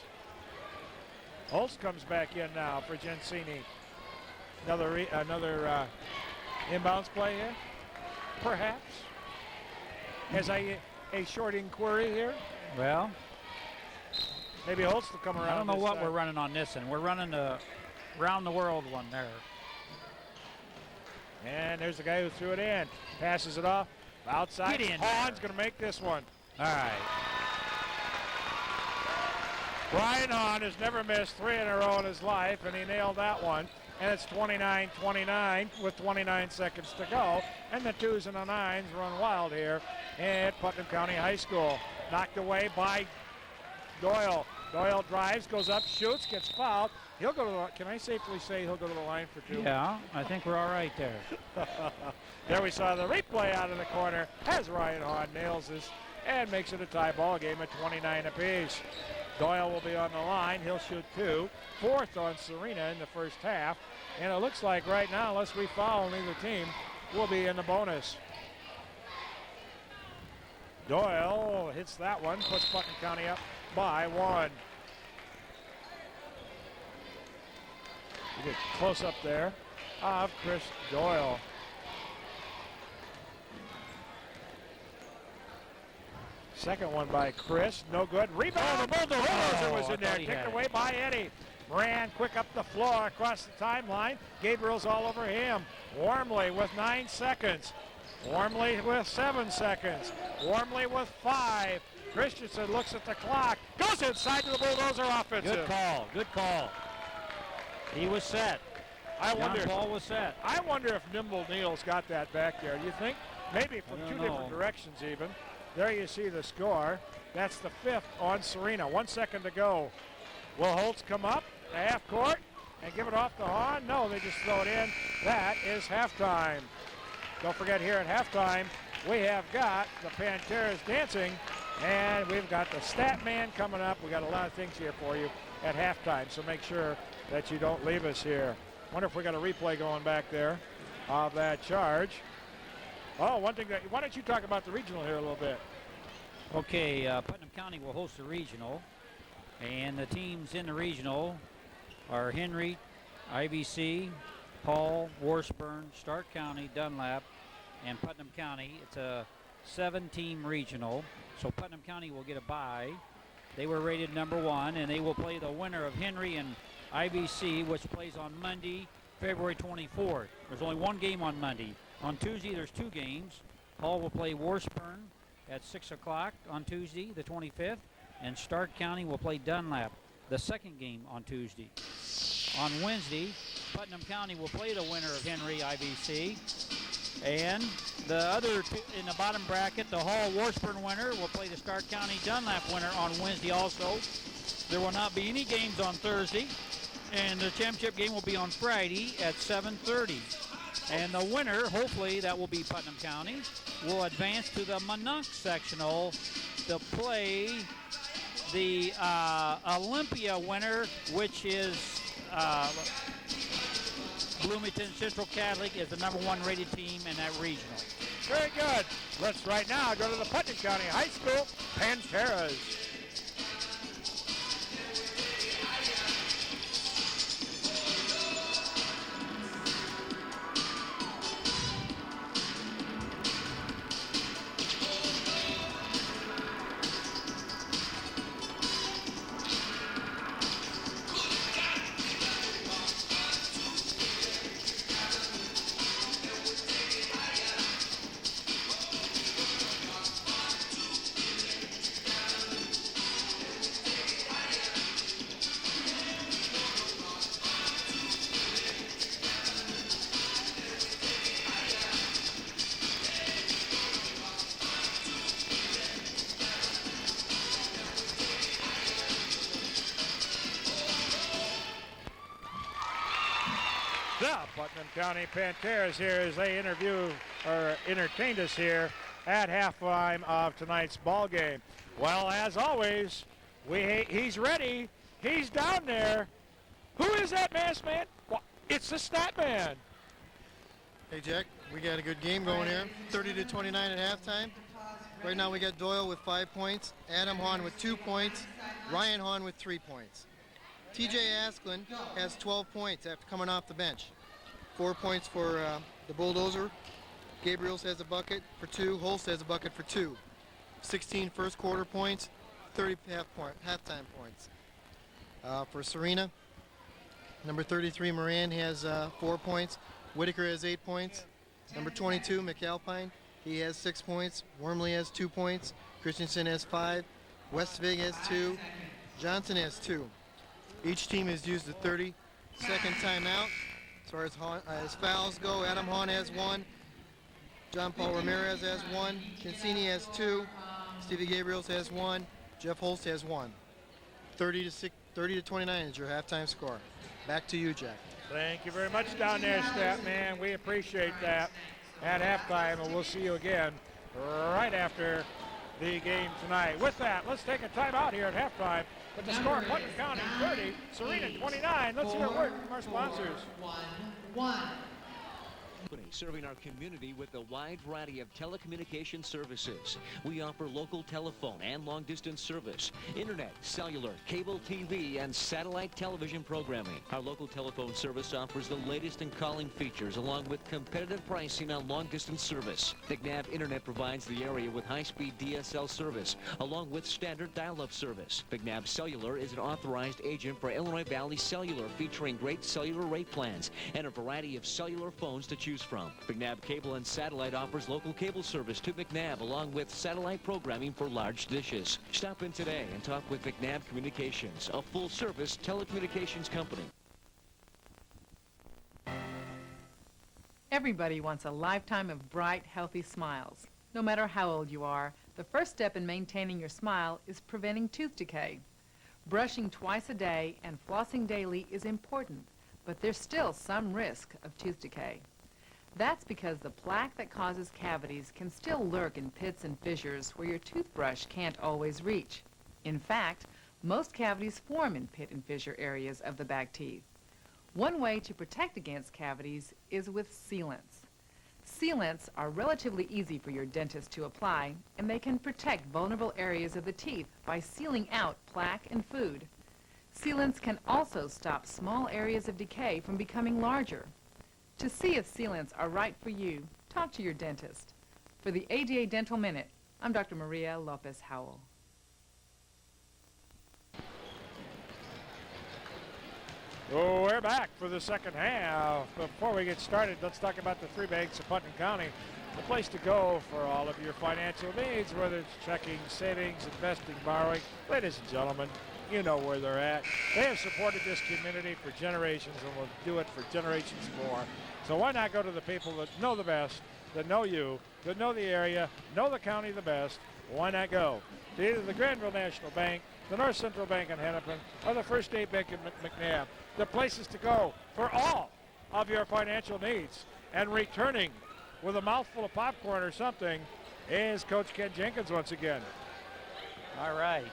Holst comes back in now for Gensini. Another inbounds play here, perhaps. As a short inquiry here. Well, Maybe Holst will come around. I don't know this what time. we're running on this, and we're running the round the world one there. And there's the guy who threw it in. Passes it off. Outside. Get in Hahn's there. going to make this one. All right. Brian Hahn has never missed 3 in a row in his life, and he nailed that one. And it's 29-29 with 29 seconds to go. And the 2s and the 9s run wild here at Putnam County High School. Knocked away by Doyle. Doyle drives, goes up, shoots, gets fouled. He'll go to the, can I safely say he'll go to the line for 2? Yeah, I think we're all right there. There we saw the replay out of the corner as Ryan Hahn nails this and makes it a tie ball game at 29 apiece. Doyle will be on the line. He'll shoot 2. 4th on Serena in the first half. And it looks like right now, unless we foul neither team, we'll be in the bonus. Doyle hits that one, puts Putnam County up by 1. You get close up there of Chris Doyle. Second one by Chris, no good. Rebound, the bulldozer was in there, taken away by Eddie. Moran quick up the floor across the timeline. Gabriel's all over him. Warmly with 9 seconds. Warmly with 7 seconds. Warmly with 5. Christensen looks at the clock. Goes inside to the bulldozer offensive. Good call. Good call. He was set. John Paul was set. I wonder if Nimble Neal's got that back there. You think? Maybe from two different directions even. There you see the score. That's the 5th on Serena. 1 second to go. Will Holtz come up to half court and give it off to Hahn? No, they just throw it in. That is halftime. Don't forget, here at halftime, we have got the Panteras dancing, and we've got the stat man coming up. We got a lot of things here for you at halftime, so make sure that you don't leave us here. Wonder if we got a replay going back there of that charge. Oh, one thing that, why don't you talk about the regional here a little bit? Okay, Putnam County will host the regional, and the teams in the regional are Henry, IBC, Hall, Washburn, Stark County, Dunlap, and Putnam County. It's a 7-team regional, so Putnam County will get a bye. They were rated number 1, and they will play the winner of Henry and IBC, which plays on Monday, February 24th. There's only one game on Monday. On Tuesday, there's 2 games. Hall will play Washburn at 6 o'clock on Tuesday, the 25th, and Stark County will play Dunlap, the second game on Tuesday. On Wednesday, Putnam County will play the winner of Henry IBC, and the other in the bottom bracket, the Hall Washburn winner will play the Stark County Dunlap winner on Wednesday also. There will not be any games on Thursday, and the championship game will be on Friday at 7:30. And the winner, hopefully that will be Putnam County, will advance to the Mononk sectional to play the Olympia winner, which is Bloomington Central Catholic is the number 1 rated team in that regional. Very good. Let's right now go to the Putnam County High School Panteras. The Putnam County Panteras here as they entertained us here at halftime of tonight's ball game. Well, as always, he's ready. He's down there. Who is that masked man? Well, it's the stat man. Hey, Jack, we got a good game going here. 30-29 at halftime. Right now we got Doyle with 5 points, Adam Hahn with 2 points, Ryan Hahn with 3 points. TJ Asklin has 12 points after coming off the bench. 4 points for the Bulldozer. Gabriels has a bucket for 2. Holst has a bucket for 2. 16 first quarter points, 30 halftime points. For Serena, number 33 Moran has 4 points. Whitaker has 8 points. Number 22 McAlpine, he has 6 points. Wormley has 2 points. Christensen has 5. Westvig has 2. Johnson has 2. Each team has used a 30-second timeout. As far as fouls go, Adam Hahn has 1. John Paul Ramirez has 1. Cancini has 2. Stevie Gabriels has 1. Jeff Holst has 1. 30-29 is your halftime score. Back to you, Jack. Thank you very much down there, stat man. We appreciate that at halftime, and we'll see you again right after the game tonight. With that, let's take a timeout here at halftime. With the score, Putnam County 30, Serena 29. Let's hear a word from our sponsors. Serving our community with a wide variety of telecommunication services. We offer local telephone and long-distance service, internet, cellular, cable TV, and satellite television programming. Our local telephone service offers the latest in calling features along with competitive pricing on long-distance service. McNabb Internet provides the area with high-speed DSL service along with standard dial-up service. McNabb Cellular is an authorized agent for Illinois Valley Cellular, featuring great cellular rate plans and a variety of cellular phones to choose from. McNabb Cable and Satellite offers local cable service to McNabb along with satellite programming for large dishes. Stop in today and talk with McNabb Communications, a full-service telecommunications company. Everybody wants a lifetime of bright, healthy smiles. No matter how old you are, the first step in maintaining your smile is preventing tooth decay. Brushing twice a day and flossing daily is important, but there's still some risk of tooth decay. That's because the plaque that causes cavities can still lurk in pits and fissures where your toothbrush can't always reach. In fact, most cavities form in pit and fissure areas of the back teeth. One way to protect against cavities is with sealants. Sealants are relatively easy for your dentist to apply, and they can protect vulnerable areas of the teeth by sealing out plaque and food. Sealants can also stop small areas of decay from becoming larger. To see if sealants are right for you, talk to your dentist. For the ADA Dental Minute, I'm Dr. Maria Lopez Howell. Oh, we're back for the second half. Before we get started, let's talk about the three banks of Putnam County. The place to go for all of your financial needs, whether it's checking, savings, investing, borrowing. Ladies and gentlemen, you know where they're at. They have supported this community for generations and will do it for generations more. So why not go to the people that know the best, that know you, that know the area, know the county the best? Why not go to either the Granville National Bank, the North Central Bank in Hennepin, or the First State Bank in McNabb? The places to go for all of your financial needs. And returning with a mouthful of popcorn or something is Coach Ken Jenkins once again. All right.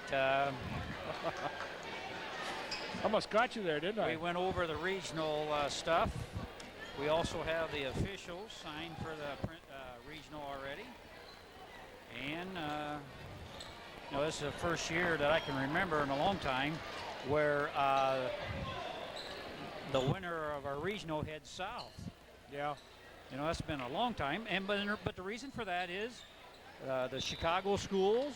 Almost caught you there, didn't I? We went over the regional stuff. We also have the officials signed for the regional already. And, you know, this is the first year that I can remember in a long time where the winner of our regional heads south. Yeah. You know, that's been a long time. But the reason for that is the Chicago schools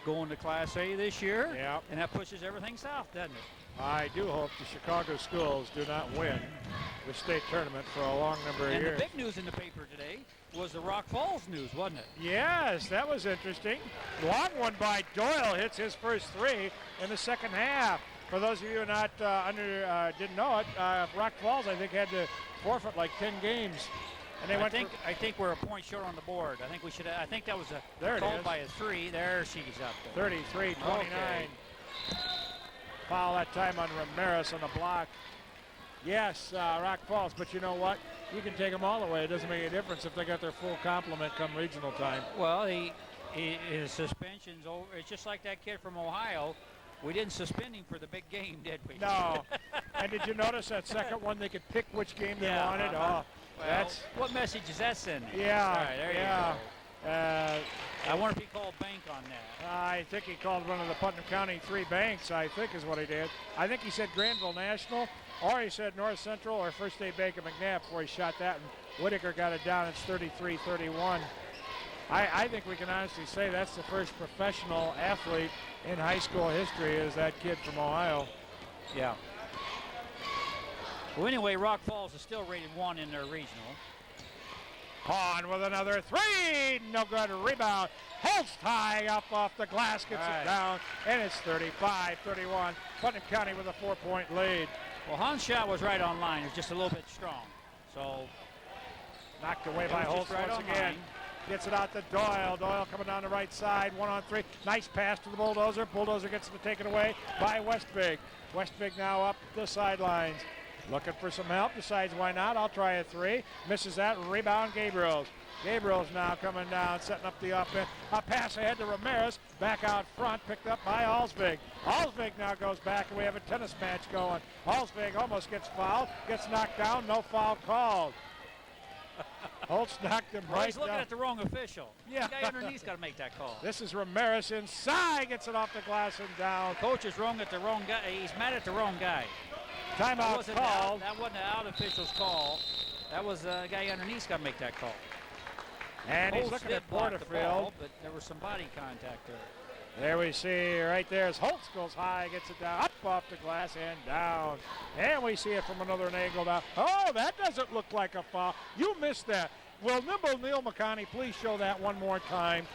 going to Class A this year. Yeah. And that pushes everything south, doesn't it? I do hope the Chicago schools do not win the state tournament for a long number of years. years. And the big news in the paper today was the Rock Falls news, wasn't it? Yes, that was interesting. Long one by Doyle, hits his first three in the second half. For those of you who not didn't know it, Rock Falls, I think, had to forfeit like 10 games. And they I think we're a point short on the board. I think we should. I think that was a called by a 3. There she's up there. 33-29. Okay. Foul that time on Ramirez on the block. Yes, Rock Falls, but you know what? You can take them all away. It doesn't make a difference if they got their full complement come regional time. Well, his suspension's over. It's just like that kid from Ohio. We didn't suspend him for the big game, did we? No. And did you notice that second one? They could pick which game they wanted. Well, that's what message is that sending? Yeah. All right, there you go. I wonder if he called bank on that. I think he called one of the Putnam County 3 banks, I think is what he did. I think he said Granville National, or he said North Central or First State Bank of McNabb before he shot that, and Whitaker got it down. It's 33-31. I think we can honestly say that's the first professional athlete in high school history is that kid from Ohio. Yeah. Well, anyway, Rock Falls is still rated 1 in their regional. Hahn with another 3. No good. Rebound. Holtz tie up off the glass. Gets it down. And it's 35-31. Putnam County with a 4-point lead. Well, Hahn's shot was right on line. It was just a little bit strong. So knocked away by Holtz right once again. Gets it out to Doyle. Doyle coming down the right side. 1-on-3. Nice pass to the Bulldozer. Bulldozer gets it taken away by Westbig. Westbig now up the sidelines. Looking for some help. Decides why not. I'll try a 3. Misses that. Rebound Gabriels. Gabriels now coming down, setting up the offense. A pass ahead to Ramirez. Back out front. Picked up by Alsvig. Alsvig now goes back, and we have a tennis match going. Alsvig almost gets fouled. Gets knocked down. No foul called. Holtz knocked him Well, right he's looking down. at the wrong official. Yeah. The guy underneath's got to make that call. This is Ramirez inside, gets it off the glass and down. Coach is wrong at the wrong guy. He's mad at the wrong guy. That Timeout wasn't called. that wasn't the out official's call. That was the guy underneath's got to make that call. And he's Holtz looking did at block the Porterfield. ball, but there was some body contact there. There we see right there as Holtz goes high, gets it down, up off the glass and down. And we see it from another angle now. Oh, that doesn't look like a foul. You missed that. Will Nimble Neil McConney please show that one more time?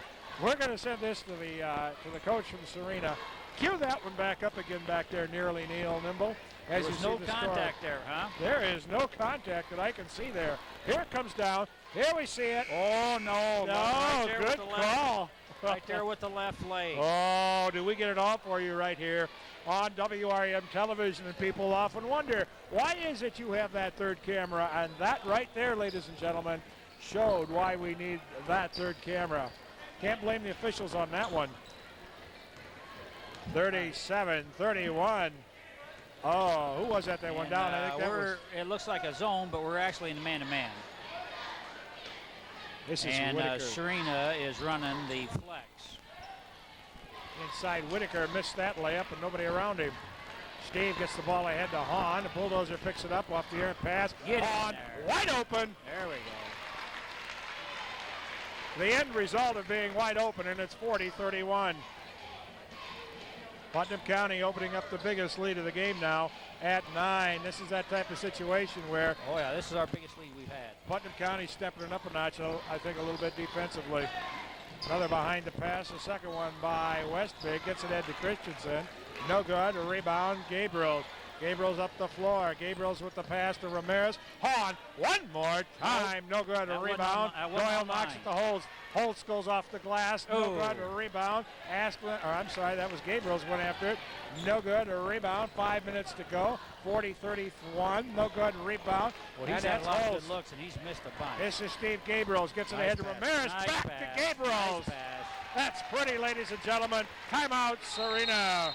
We're going to send this to the coach from Serena. Cue that one back up again back there nearly, Neil Nimble. There As was you see no the contact score. there, huh? There is no contact that I can see there. Here it comes down. Here we see it. Oh, no. No, Right there with good the left- call. Right there with the left leg. Oh, do we get it all for you right here on WREM television? And people often wonder, why is it you have that third camera? And that right there, ladies and gentlemen, showed why we need that third camera. Can't blame the officials on that one. 37-31. Oh, who was that went And, down? I think that was... It looks like a zone, but we're actually in the man-to-man. This is And Whitaker. Serena is running the flex. Inside Whitaker missed that layup and nobody around him. Steve gets the ball ahead to Hahn. The Bulldozer picks it up off the errant pass. Get in Hahn there. wide open. There we go. The end result of being wide open, and it's 40-31. Putnam County opening up the biggest lead of the game now at 9. This is that type of situation where Oh, yeah, this is our biggest lead we've had. Putnam County stepping it up a notch, I think, a little bit defensively. Another behind the pass, the second one by Westbig. Gets it ahead to Christensen. No good. A rebound, Gabriels. Gabriels up the floor. Gabriels with the pass to Ramirez. Hahn, one more time. No good. A That wasn't rebound. on- that wasn't Doyle on knocks mine. it to Holtz. Holtz goes off the glass. No Oh. good. A rebound. Asplin, or I'm sorry, that was Gabriels went after it. No good. A rebound. 5 minutes to go. 40-31. No good. Rebound. Well, he's And had that's a lot of Holtz. good looks, and he's missed a bunch. This is Steve Gabriels. Gets it Nice ahead to pass. Ramirez. Nice Back pass. to Gabriels. Nice pass. That's pretty, ladies and gentlemen. Timeout, Serena.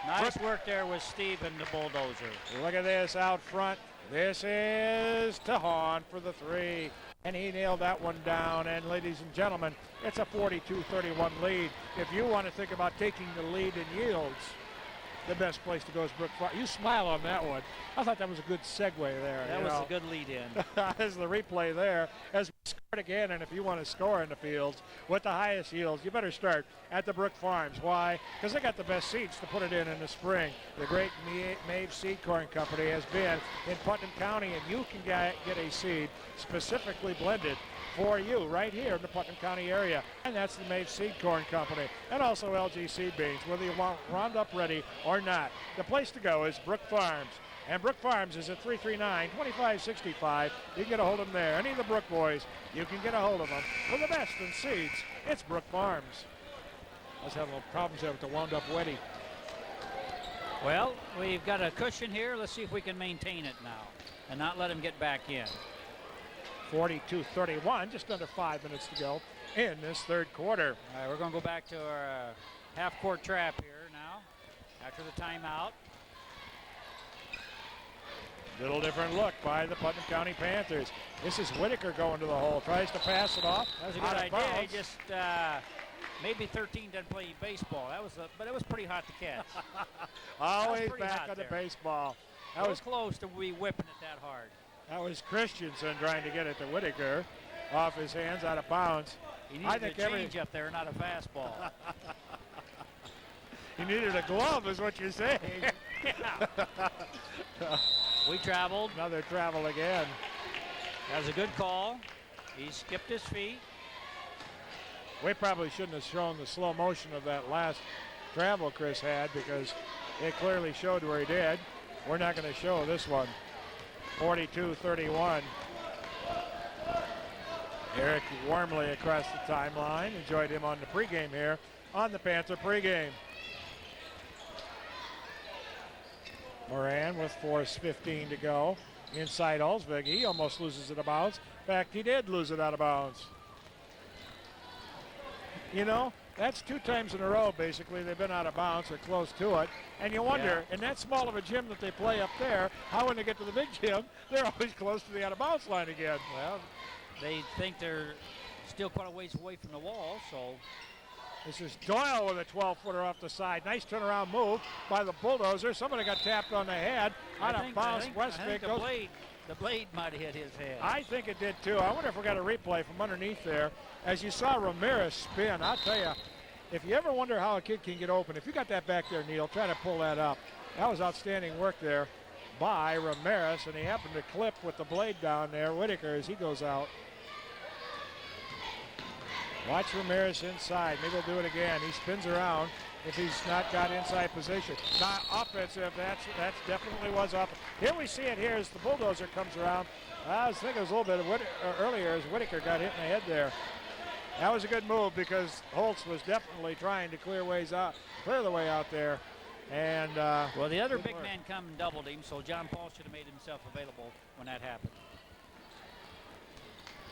Nice work there with Steve and the Bulldozer. Look at this out front. This is to Hahn for the three. And he nailed that one down. And ladies and gentlemen, it's a 42-31 lead. If you want to think about taking the lead in yields, the best place to go is Brook Farm. You smile on that one. I thought that was a good segue there. That was a good lead in. As the replay there, as we scored again, and if you want to score in the fields with the highest yields, you better start at the Brook Farms. Why? Because they got the best seeds to put it in the spring. The great Mave Seed Corn Company has been in Putnam County, and you can get a seed specifically blended for you right here in the Putnam County area. And that's the Mave Seed Corn Company. And also LG Seed Beans, whether you want Roundup Ready or not. The place to go is Brook Farms. And Brook Farms is at 339-2565. You can get a hold of them there. Any of the Brook boys, you can get a hold of them. For the best in seeds, it's Brook Farms. I was having a little problems there with the wound up Weddy. Well, we've got a cushion here. Let's see if we can maintain it now and not let him get back in. 42-31, just under 5 minutes to go in this third quarter. All right, we're going to go back to our half-court trap here now after the timeout. Little different look by the Putnam County Panthers. This is Whitaker going to the hole. Tries to pass it off. That was a Out good of idea. bounds. He just maybe 13 doesn't play baseball. But it was pretty hot to catch. Always pretty back hot on the there. baseball. That That was was close to be whipping it that hard. that was Christensen trying to get it to Whitaker. Off his hands, out of bounds. He I needed think a every- change up there, not a fastball. He needed a glove, is what you're saying. We traveled. Another travel again. That was a good call. He skipped his feet. We probably shouldn't have shown the slow motion of that last travel Chris had because it clearly showed where he did. We're not going to show this one. 42-31. Eric warmly across the timeline. Enjoyed him on the pregame here on the Panther pregame. Moran with 4:15 to go. Inside Olsvig. He almost loses it out of bounds. In fact, he did lose it out of bounds. You know, that's 2 times in a row, basically, they've been out of bounds or close to it. And you wonder, in that small of a gym that they play up there, how when they get to the big gym, they're always close to the out of bounds line again. Well, they think they're still quite a ways away from the wall, so. This is Doyle with a 12-footer off the side. Nice turnaround move by the Bulldozer. Somebody got tapped on the head. Out of bounds. Westvic goes. The blade might have hit his head. I think it did too. I wonder if we got a replay from underneath there. As you saw Ramirez spin, I'll tell you, if you ever wonder how a kid can get open, if you got that back there, Neil, try to pull that up. That was outstanding work there by Ramirez, and he happened to clip with the blade down there. Whitaker as he goes out. Watch Ramirez inside. Maybe he'll do it again. He spins around if he's not got inside position. Not offensive. That's definitely was up. Here we see it here as the Bulldozer comes around. I was thinking it was a little bit of earlier as Whitaker got hit in the head there. That was a good move because Holtz was definitely trying to clear the way out there. And well, the other big man come and doubled him, so John Paul should have made himself available when that happened.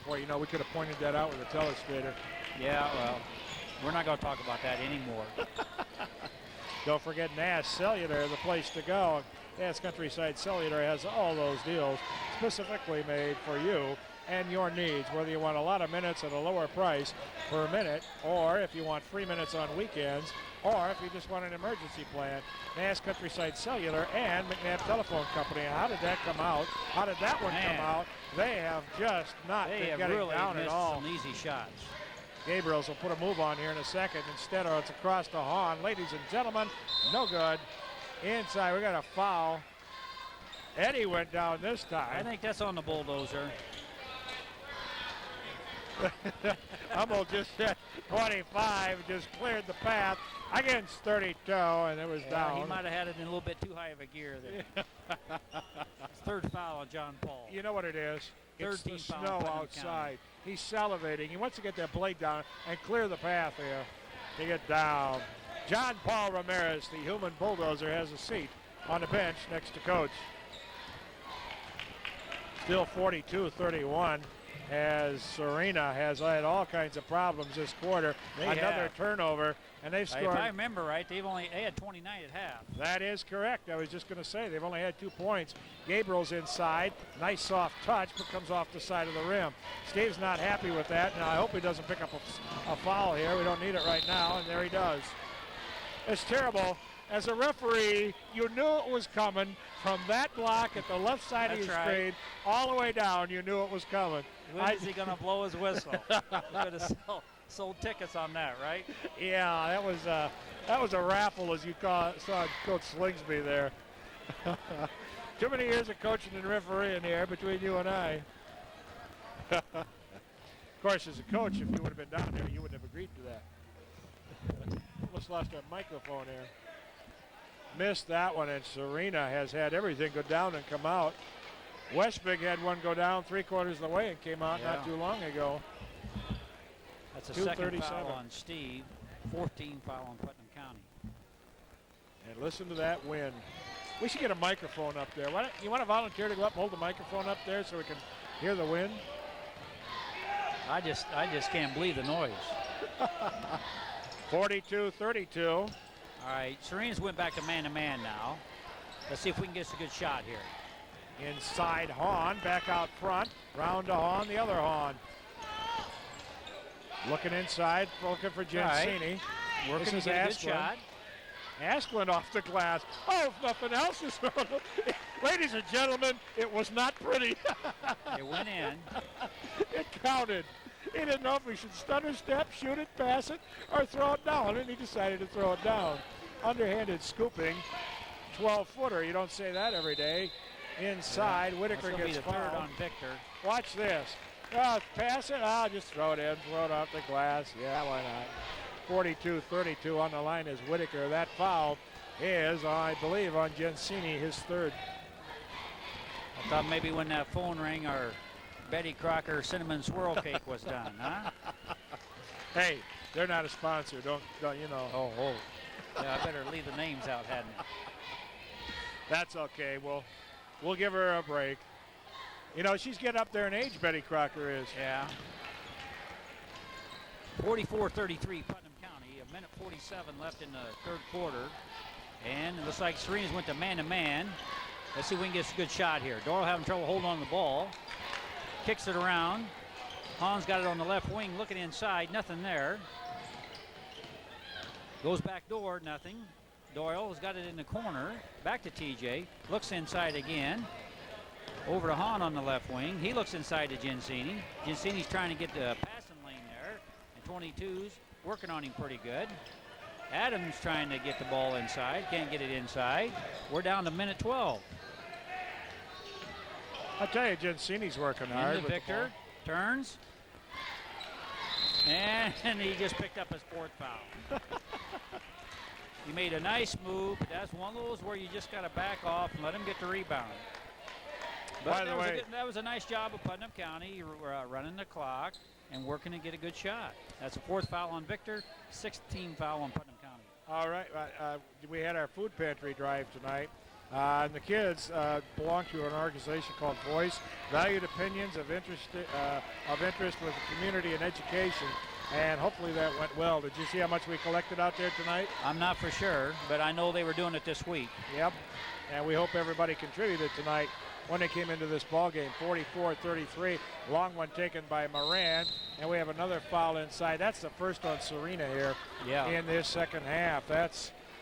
Boy, you know, we could have pointed that out with a telestrator. Yeah, well, we're not going to talk about that anymore. Don't forget Nash Cellular, the place to go. Nash Countryside Cellular has all those deals specifically made for you and your needs, whether you want a lot of minutes at a lower price per minute, or if you want free minutes on weekends, or if you just want an emergency plan. Nash Countryside Cellular and McNabb Telephone Company. How did that come out? How did that one come out? They have just not been getting really down at all. Some easy shots. Gabriels will put a move on here in a second. Instead, it's across the Hahn. Ladies and gentlemen, no good. Inside, we got a foul. Eddie went down this time. I think that's on the Bulldozer. Hummel just hit 25, just cleared the path against 32, and it was down. He might have had it in a little bit too high of a gear there. Third foul on John Paul. You know what it is? It's the snow outside. He's salivating. He wants to get that blade down and clear the path here to get down. John Paul Ramirez, the human bulldozer, has a seat on the bench next to Coach. Still 42-31. As Serena has had all kinds of problems this quarter. Another turnover, and they've scored. If I remember right, they had 29 at half. That is correct. I was just going to say they've only had 2 points. Gabriel's inside. Nice soft touch, but comes off the side of the rim. Steve's not happy with that. Now I hope he doesn't pick up a foul here. We don't need it right now, and there he does. It's terrible. As a referee, you knew it was coming from that block at the left side of your screen all the way down. You knew it was coming. When is he going to blow his whistle? We're going to sold tickets on that, right? Yeah, that was a raffle, as you saw Coach Slingsby there. Too many years of coaching and refereeing here between you and I. Of course, as a coach, if you would have been down there, you wouldn't have agreed to that. Almost lost our microphone here. Missed that one, and Serena has had everything go down and come out. Westbig had one go down 3/4 of the way and came out not too long ago. That's a second foul on Steve, 14 foul on Putnam County. And listen to that wind. We should get a microphone up there. You want to volunteer to go up and hold the microphone up there so we can hear the wind? I just can't believe the noise. 42-32. All right, Serena's went back to man-to-man now. Let's see if we can get us a good shot here. Inside Hahn, back out front. Round to Hahn, the other Hahn. Looking inside, looking for Gensini. Working to get a good shot. Asplund off the glass. Oh, if nothing else is ladies and gentlemen, it was not pretty. It went in. It counted. He didn't know if he should stutter step, shoot it, pass it, or throw it down, and he decided to throw it down. Underhanded scooping, 12-footer. You don't say that every day. Inside, Whitaker gets fouled. Third on Victor. Watch this. Pass it. Just throw it in. Throw it off the glass. Yeah, why not? 42-32 on the line is Whitaker. That foul is, I believe, on Gensini, his third. I thought maybe when that phone rang, our Betty Crocker cinnamon swirl cake was done, huh? Hey, they're not a sponsor. Don't you know? Oh. Yeah, I better leave the names out, hadn't I? That's okay. We'll give her a break. You know, she's getting up there in age, Betty Crocker is. Yeah. 44-33 Putnam County. A minute 47 left in the third quarter. And it looks like Serena's went to man-to-man. Let's see if we can get a good shot here. Doyle having trouble holding on the ball. Kicks it around. Hahn's got it on the left wing, looking inside, nothing there. Goes back door, nothing. Doyle has got it in the corner. Back to TJ. Looks inside again. Over to Hahn on the left wing. He looks inside to Gensini. Gensini's trying to get the passing lane there. And 22's working on him pretty good. Adams trying to get the ball inside. Can't get it inside. We're down to minute 12. I tell you, Gensini's working hard. Into Victor. Turns. And he just picked up his fourth foul. He made a nice move, but that's one of those where you just got to back off and let him get the rebound. But By the way, that was a nice job of Putnam County running the clock and working to get a good shot. That's a fourth foul on Victor, 16 foul on Putnam County. all right, we had our food pantry drive tonight. And the kids belong to an organization called Voice, Valued Opinions of Interest with the Community and Education. And hopefully that went well. Did you see how much we collected out there tonight? I'm not for sure, but I know they were doing it this week. Yep. And we hope everybody contributed tonight when they came into this ball game. 44-33. Long one taken by Moran. And we have another foul inside. That's the first on Serena here in this second half.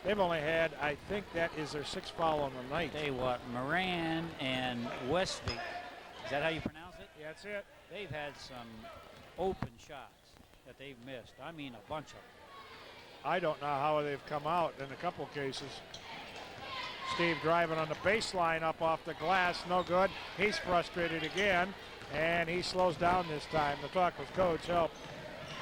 They've only had, I think that is their sixth foul on the night. Tell you what, Moran and Westby, is that how you pronounce it? Yeah, that's it. They've had some open shots that they've missed. I mean, a bunch of them. I don't know how they've come out in a couple cases. Steve driving on the baseline up off the glass, no good. He's frustrated again, and he slows down this time. The talk with coach help.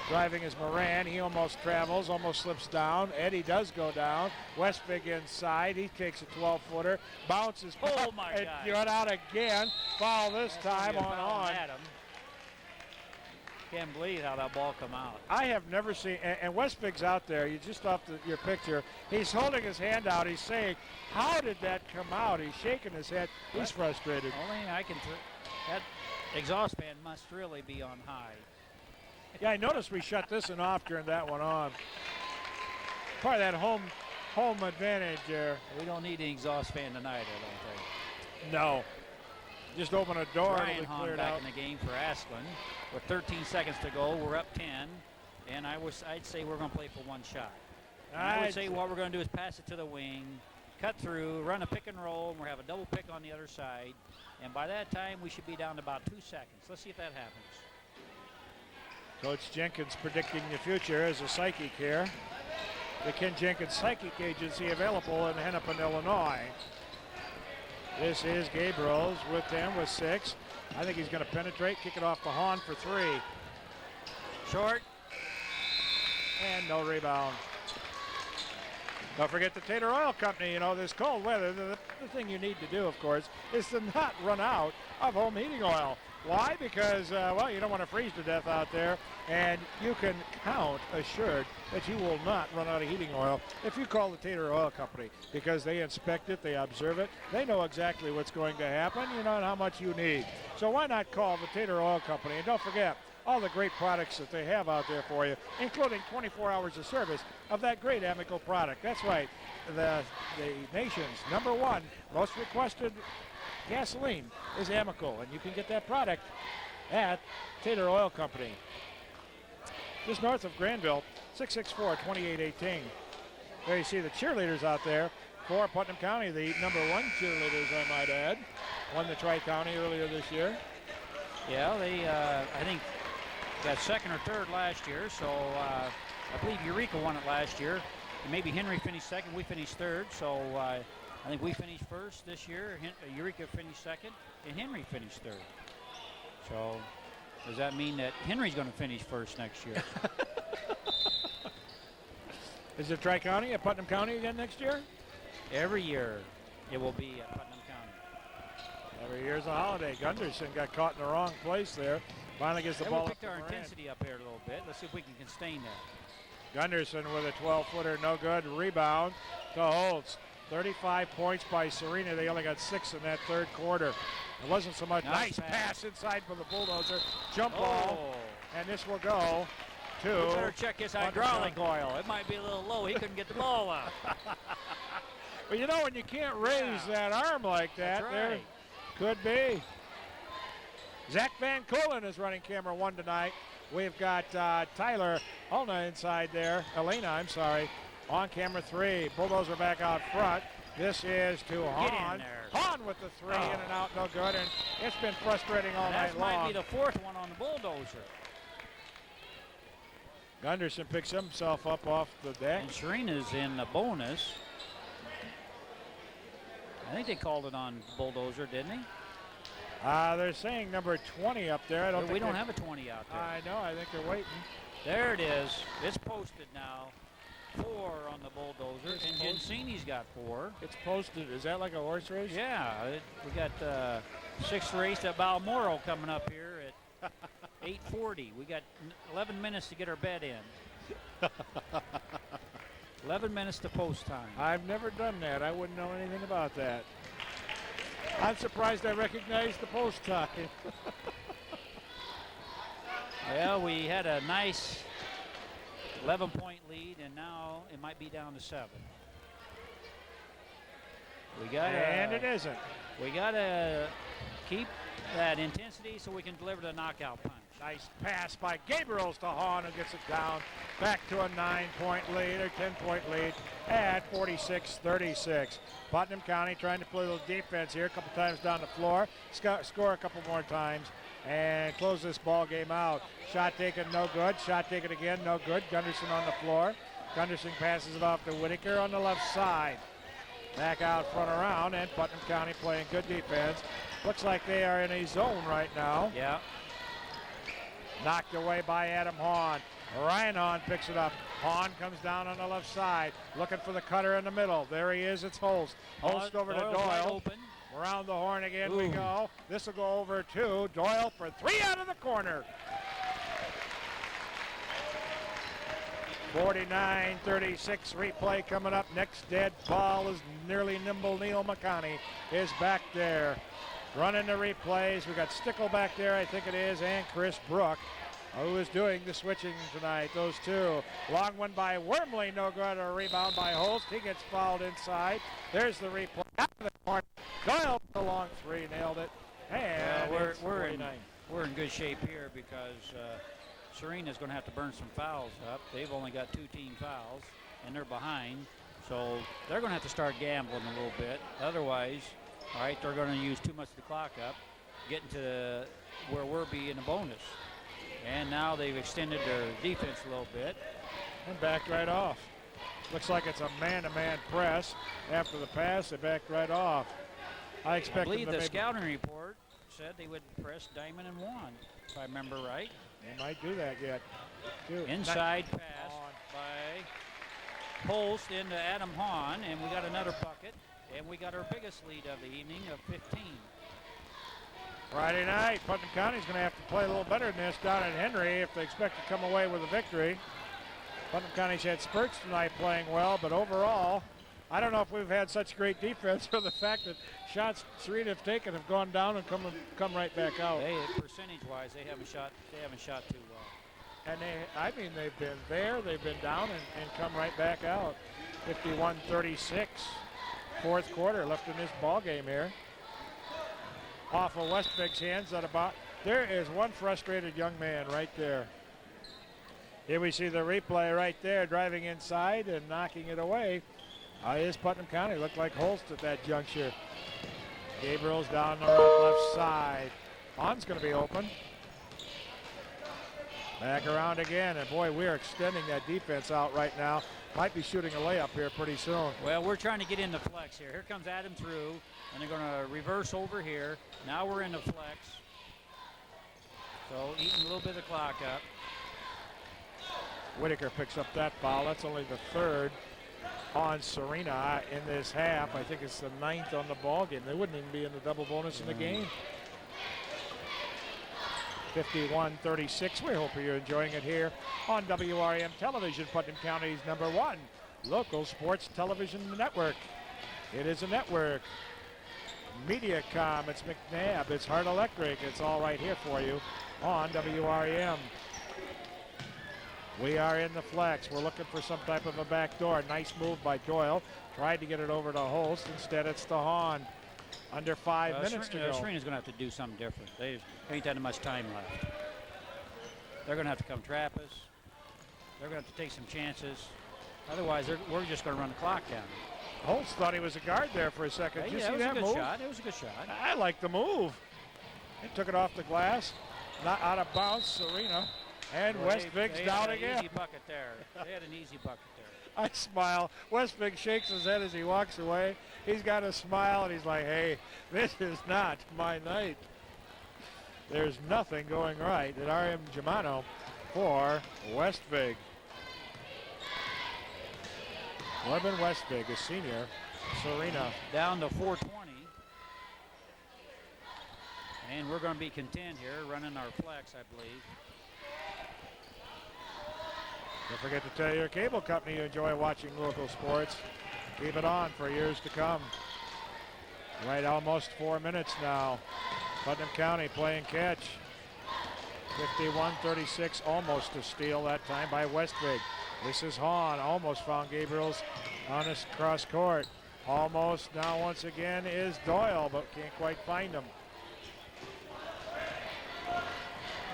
Driving is Moran. He almost travels, almost slips down. Eddie does go down. Westbig inside. He takes a 12-footer, bounces. Oh my God! God! Got out again. Foul this time on. Adam. Can't believe how that ball come out. I have never seen, and Westbig's out there. You just off your picture. He's holding his hand out. He's saying, "How did that come out?" He's shaking his head. He's frustrated. Only I can. That exhaust fan must really be on high. Yeah, I noticed we shut this one off during that one on. Probably that home advantage there. We don't need the exhaust fan tonight, I don't think. No. Just open a door and Ryan it'll be Hahn cleared back out. in the game for Asplin. With 13 seconds to go, we're up 10. And I'd say we're going to play for one shot. I would say what we're going to do is pass it to the wing, cut through, run a pick and roll, and we'll have a double pick on the other side. And by that time, we should be down to about 2 seconds. Let's see if that happens. Coach Jenkins predicting the future as a psychic here. The Ken Jenkins Psychic Agency available in Hennepin, Illinois. This is Gabriels with them with 6. I think he's going to penetrate, kick it off to Hahn for 3. Short. And no rebound. Don't forget the Tater Oil Company. You know, this cold weather, the thing you need to do, of course, is to not run out of home heating oil. Why? Because, well, you don't want to freeze to death out there, and you can count assured that you will not run out of heating oil if you call the Tater Oil Company, because they inspect it, they observe it, they know exactly what's going to happen, you know, and how much you need. So why not call the Tater Oil Company? And don't forget all the great products that they have out there for you, including 24 hours of service of that great Amico product. That's right, the nation's #1 most requested gasoline is Amico, and you can get that product at Tater Oil Company. Just north of Granville, 664-2818. There you see the cheerleaders out there for Putnam County, the #1 cheerleaders, I might add. Won the Tri-County earlier this year. Yeah, they, I think, got second or third last year, so I believe Eureka won it last year. And maybe Henry finished second, we finished third, so I think we finished first this year. Eureka finished second, and Henry finished third. So does that mean that Henry's going to finish first next year? Is it Tri-County at Putnam County again next year? Every year it will be at Putnam County. Every year's a holiday. Gunderson got caught in the wrong place there. Finally gets the ball We up picked to our Moran. intensity up here a little bit. Let's see if we can sustain that. Gunderson with a 12-footer, no good. Rebound to Holtz. 35 points by Serena. They only got 6 in that third quarter. It wasn't so much. Nice pass inside for the Bulldozer. Jump ball. And this will go to. We better check his hydraulic oil. It might be a little low. He couldn't get the ball out. Well, you know, when you can't raise that arm like that, That's there right. could be. Zach Van Coolen is running camera 1 tonight. We've got Tyler Elena inside there. Elena, I'm sorry. On camera 3. Bulldozer back out front. This is to Hahn. Hahn with the 3 in and out, no good. And it's been frustrating all night long. That might be the 4th one on the Bulldozer. Gunderson picks himself up off the deck. And Serena's in the bonus. I think they called it on Bulldozer, didn't they? They're saying number 20 up there. We don't have a 20 out there. I know. I think they're waiting. There it is. It's posted now. 4 on the Bulldozer. And Gensini's got 4. It's posted. Is that like a horse race? Yeah. We got 6th race at Balmoral coming up here at 8:40. We got 11 minutes to get our bet in. 11 minutes to post time. I've never done that. I wouldn't know anything about that. I'm surprised I recognize the post time. Well, we had a nice 11-point lead, and now it might be down to 7. And it isn't. We got to keep that intensity so we can deliver the knockout punch. Nice pass by Gabriels to Hahn, who gets it down. Back to a 9-point lead or 10-point lead at 46-36. Putnam County trying to play a little defense here, a couple times down the floor, score a couple more times, and close this ball game out. Shot taken, no good. Shot taken again, no good. Gunderson on the floor. Gunderson passes it off to Whitaker on the left side. Back out front around, and Putnam County playing good defense. Looks like they are in a zone right now. Yeah. Knocked away by Adam Hahn. Ryan Hahn picks it up. Hahn comes down on the left side, looking for the cutter in the middle. There he is. It's Holst. Holst over to Doyle. Open. Around the horn again we go. This will go over to Doyle for 3 out of the corner. 49-36 replay coming up. Next dead ball is nearly nimble. Neil McConney is back there. Running the replays. We got Stickle back there, I think it is, and Chris Brook, who is doing the switching tonight. Those two. Long one by Wormley, no good. A rebound by Holst. He gets fouled inside. There's the replay. Out of the corner. Doyle with the long 3, nailed it. And we're in good shape here because Serena's going to have to burn some fouls up. They've only got 2 team fouls, and they're behind. So they're going to have to start gambling a little bit. Otherwise, all right, they're going to use too much of the clock up, getting to where we're being a bonus. And now they've extended their defense a little bit. And backed right off. Looks like it's a man-to-man press. After the pass, they backed right off. I believe the scouting report said they would press Diamond and Juan, if I remember right. They might do that yet. Inside pass by Holst into Adam Hahn, and we got another bucket. And we got our biggest lead of the evening of 15. Friday night, Putnam County's going to have to play a little better than this down at Henry if they expect to come away with a victory. Putnam County's had spurts tonight playing well, but overall, I don't know if we've had such great defense or the fact that shots Serena have taken have gone down and come right back out. Percentage-wise, they haven't shot too well. And they've been there, they've been down, and come right back out. 51-36. 4th quarter left in this ball game here. Off of Westbig's hands at about. There is one frustrated young man right there. Here we see the replay right there, driving inside and knocking it away. Is Putnam County. Looked like Holst at that juncture. Gabriel's down the left side. Hahn's going to be open. Back around again, and boy, we're extending that defense out right now. Might be shooting a layup here pretty soon. Well, we're trying to get into flex here. Here comes Adam through, and they're going to reverse over here. Now we're into flex. So eating a little bit of the clock up. Whitaker picks up that foul. That's only the 3rd on Serena in this half. I think it's the 9th on the ball game. They wouldn't even be in the double bonus in the game. 51-36. We hope you're enjoying it here on WRM Television, Putnam County's #1 local sports television network. It is a network. Mediacom, it's McNabb, it's Hart Electric. It's all right here for you on WRM. We are in the flex. We're looking for some type of a backdoor. Nice move by Doyle. Tried to get it over to Holst. Instead, it's to Hahn. Under 5 minutes to go. Serena's going to have to do something different. They ain't that much time left. They're going to have to come trap us. They're going to have to take some chances. Otherwise, we're just going to run the clock down. Holtz thought he was a guard there for a second. Did you see that move? It was a good shot. It was a good shot. I like the move. He took it off the glass. Not out of bounds, Serena. And Westvig's down again. Easy bucket there. They had an easy bucket there. I smile. Westvig shakes his head as he walks away. He's got a smile, and he's like, hey, this is not my night. There's nothing going right at RM Germano for Westvig. Corbin Westvig, a senior. Serena. Down to 420. And we're going to be content here, running our flex, I believe. Don't forget to tell your cable company you enjoy watching local sports. Keep it on for years to come. Right, almost 4 minutes now. Putnam County playing catch. 51-36, almost a steal that time by Westvig. This is Hahn, almost found Gabriels on his cross court. Almost now once again is Doyle, but can't quite find him.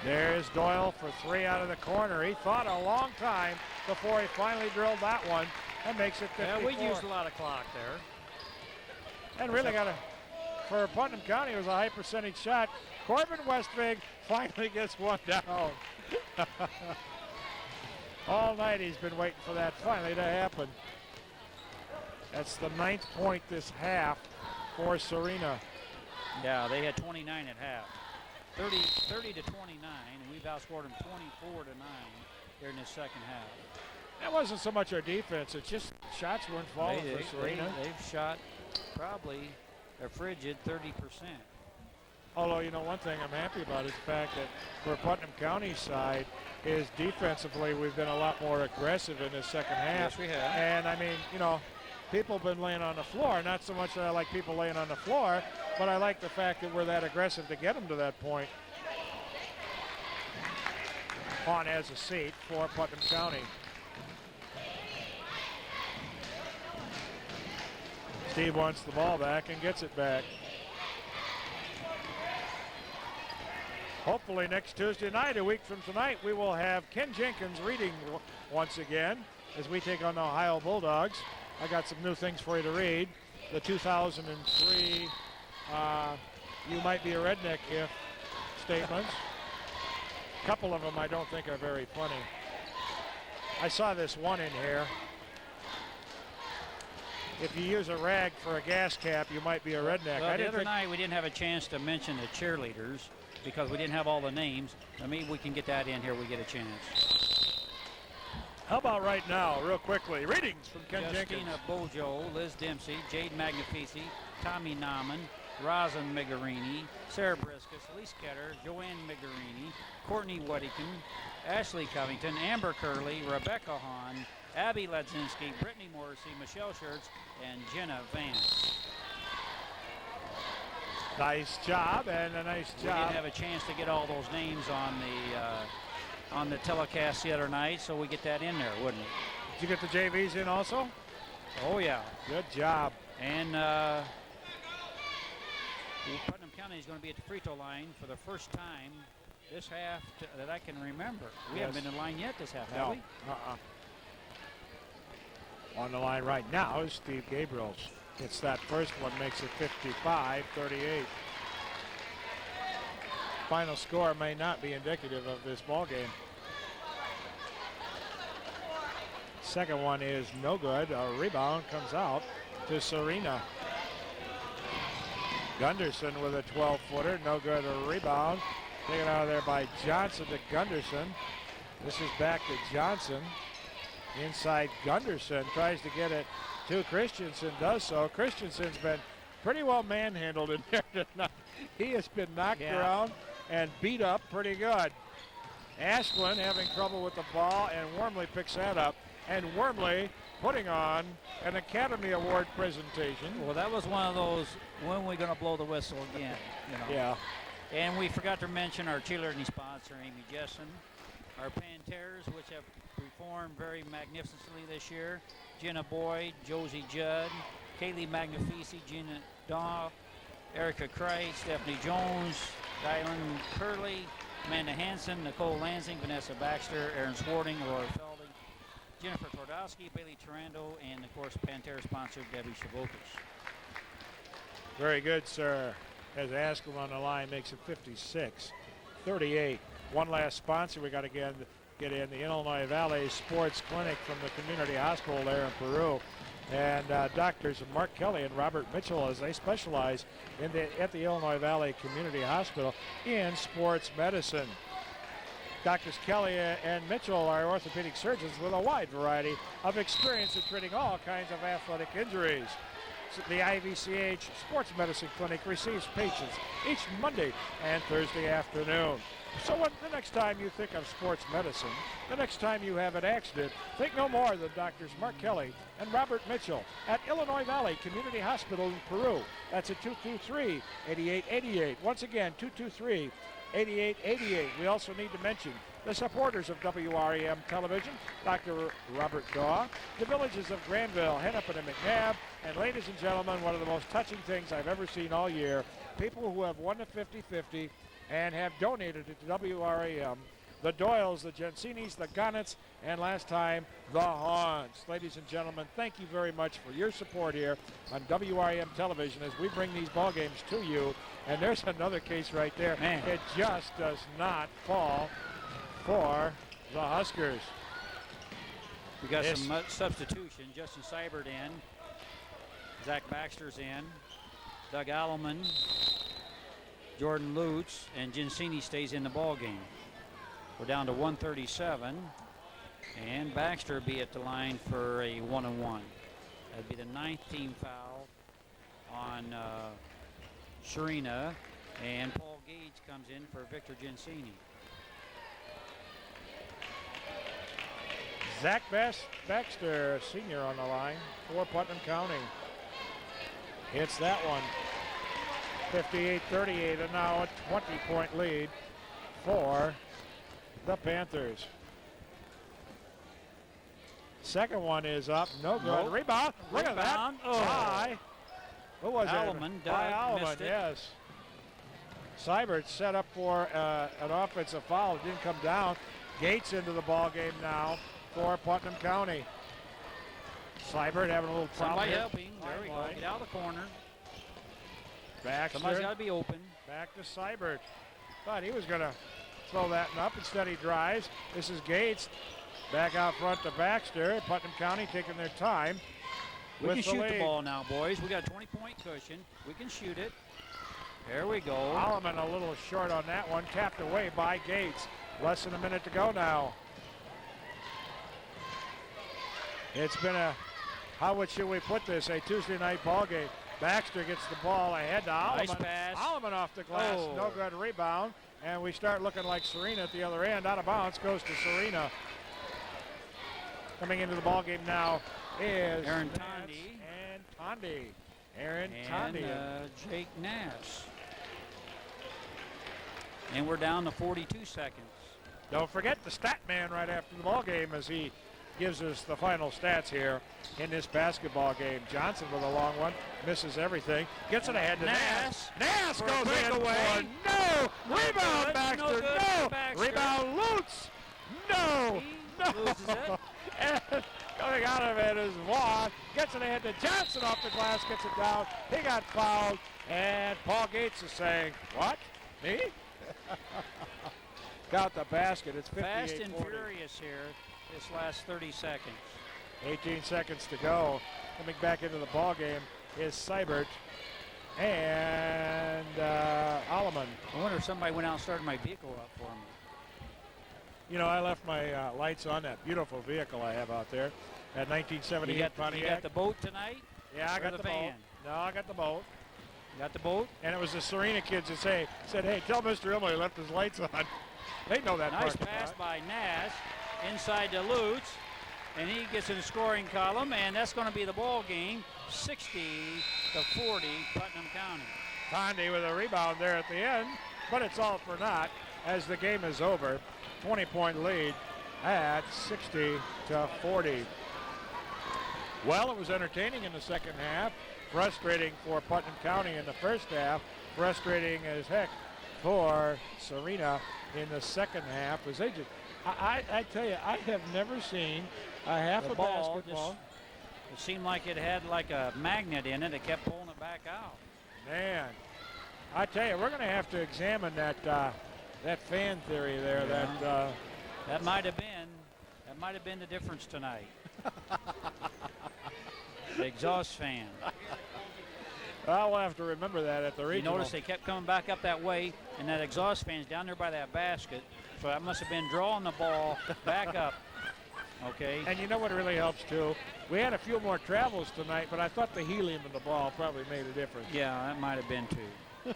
There's Doyle for 3 out of the corner. He thought a long time before he finally drilled that one and makes it 54. Yeah, we used a lot of clock there. And really for Putnam County, it was a high percentage shot. Corbin Westvig finally gets one down. All night he's been waiting for that finally to happen. That's the 9th point this half for Serena. Yeah, they had 29 at half. 30 to 29, and we've outscored them 24 to 9 here in this second half. It wasn't so much our defense, it's just shots weren't falling for Serena. They've shot probably a frigid 30%. Although, you know, one thing I'm happy about is the fact that for Putnam County's side is defensively we've been a lot more aggressive in this second half. Yes, we have. And I mean, you know, people have been laying on the floor. Not so much that I like people laying on the floor, but I like the fact that we're that aggressive to get them to that point. Hahn has a seat for Putnam County. Steve wants the ball back and gets it back. Hopefully next Tuesday night, a week from tonight, we will have Ken Jenkins reading once again as we take on the Ohio Bulldogs. I got some new things for you to read. The 2003 You Might Be a Redneck If statements. A couple of them I don't think are very funny. I saw this one in here. If you use a rag for a gas cap, you might be a redneck. Well, the other night we didn't have a chance to mention the cheerleaders because we didn't have all the names. Maybe we can get that in here. We get a chance. How about right now, real quickly? Readings from Ken Jenkins. Justina Bojo, Liz Dempsey, Jade Magnifici, Tommy Nauman, Rosin Migarini, Sarah Briskus, Elise Ketter, Joanne Migarini, Courtney Weddington, Ashley Covington, Amber Curley, Rebecca Hahn, Abby Ledzinski, Brittany Morrissey, Michelle Schertz, and Jenna Vance. Nice job, and a nice job. We didn't have a chance to get all those names on the telecast the other night, so we get that in there, wouldn't it? Did you get the JVs in also? Oh, yeah. Good job. And Putnam County is going to be at the free throw line for the first time this half that I can remember. We haven't been in line yet this half, have we? On the line right now is Steve Gabriels. It's that first one, makes it 55-38. Final score may not be indicative of this ball game. Second one is no good. A rebound comes out to Serena. Gunderson with a 12-footer, no good. A rebound taken out of there by Johnson to Gunderson. This is back to Johnson. Inside Gunderson tries to get it to Christensen, does so. Christensen's been pretty well manhandled in there tonight. He has been knocked around and beat up pretty good. Asplin having trouble with the ball, and Wormley picks that up. And Wormley putting on an Academy Award presentation. Well, that was one of those, when are we going to blow the whistle again? You know? Yeah. And we forgot to mention our cheerleading sponsor, Amy Jessen. Our Panthers, which have performed very magnificently this year. Jenna Boyd, Josie Judd, Kaylee Magnifici, Gina Daw, Erica Cray, Stephanie Jones, Dylan Curley, Amanda Hansen, Nicole Lansing, Vanessa Baxter, Erin Swarding, Aurora Felding, Jennifer Twardowski, Bailey Tarando, and of course Pantera sponsor Debbie Shavokis. Very good, sir. As Askelm on the line makes it 56-38. One last sponsor we got to get in, the Illinois Valley Sports Clinic from the community hospital there in Peru. And doctors Mark Kelly and Robert Mitchell, as they specialize at the Illinois Valley Community Hospital in sports medicine. Doctors Kelly and Mitchell are orthopedic surgeons with a wide variety of experience in treating all kinds of athletic injuries. The IVCH Sports Medicine Clinic receives patients each Monday and Thursday afternoon. So when the next time you think of sports medicine, the next time you have an accident, think no more than Doctors Mark Kelly and Robert Mitchell at Illinois Valley Community Hospital in Peru. That's at 223-8888. Once again, 223-8888. We also need to mention the supporters of WREM Television, Dr. Robert Daw, the villages of Granville, Hennepin, and McNabb, and ladies and gentlemen, one of the most touching things I've ever seen all year, people who have won the 50-50 and have donated it to WREM, the Doyles, the Gensinis, the Gonnets, and last time, the Haunts. Ladies and gentlemen, thank you very much for your support here on WREM Television as we bring these ball games to you. And there's another case right there. Man. It just does not fall for the Huskers. We got some substitution. Justin Seibert in. Zach Baxter's in. Doug Alleman. Jordan Lutz, and Gensini stays in the ball game. We're down to 137, and Baxter be at the line for a 1-on-1. That'd be the 9th team foul on Serena, and Paul Gage comes in for Victor Gensini. Zach Baxter, senior on the line for Putnam County. Hits that one. 58-38, and now a 20-point lead for the Panthers. Second one is up, no good. Nope. Rebound, look at that. Oh. By, who was Alleman, it? By Doug Alleman, missed it. yes. Seibert set up for an offensive foul. It didn't come down. Gates into the ball game now for Putnam County. Seibert having a little problem. Somebody here. helping. There we go. Get out of the corner. Baxter. Somebody's got to be open. Back to Seibert. Thought he was going to throw that one up. Instead, he drives. This is Gates. Back out front to Baxter. Putnam County taking their time. We can shoot the lead. ball now, boys. We got a 20-point cushion. We can shoot it. There we go. Alleman a little short on that one. Tapped away by Gates. Less than a minute to go now. It's been how should we put this? A Tuesday night ball game. Baxter gets the ball ahead to Alleman. Nice pass. Alleman off the glass. Oh. No good rebound. And we start looking like Serena at the other end. Out of bounds goes to Serena. Coming into the ball game now is Aaron Nance Tondi. and Tondi. Aaron And Tondi. Jake Nass. And we're down to 42 seconds. Don't forget the stat man right after the ball game as he gives us the final stats here in this basketball game. Johnson with a long one, misses everything, gets it ahead to Nass. Nass For a goes in breakaway. for no rebound. good. Baxter, No good no for Baxter. rebound. Lutz, no, He loses it. And coming out of it is Vaughn, gets it ahead to Johnson off the glass, gets it down. He got fouled, and Paul Gates is saying, "What? Me?" Got the basket. It's 58-40. Fast and furious here this last 30 seconds. 18 seconds to go. Coming back into the ball game is Seibert and Alleman. I wonder if somebody went out and started my vehicle up for me. You know, I left my lights on that beautiful vehicle I have out there, that 1978 Pontiac. You got the boat tonight? Yeah, I or got the the boat. van? No, I got the boat. You got the boat? And it was the Serena kids that said, "Hey, tell Mr. Emily he left his lights on." They know that Nice part. pass by Nash inside to Lutz, and he gets in the scoring column, and that's going to be the ball game, 60-40, Putnam County. Tondi with a rebound there at the end, but it's all for naught as the game is over. 20-point lead at 60-40. Well, it was entertaining in the second half, frustrating for Putnam County in the first half, frustrating as heck for Serena in the second half. As they just, I tell you, I have never seen a half The a ball basketball. it seemed like it had like a magnet in it. It kept pulling it back out. Man, I tell you, we're going to have to examine that that fan theory there. Yeah. That might have been the difference tonight. The exhaust fan. I'll have to remember that at the You regional. notice they kept coming back up that way, and that exhaust fan's down there by that basket. So that must have been drawing the ball back up. Okay. And you know what really helps too? We had a few more travels tonight, but I thought the helium in the ball probably made a difference. Yeah, that might have been too.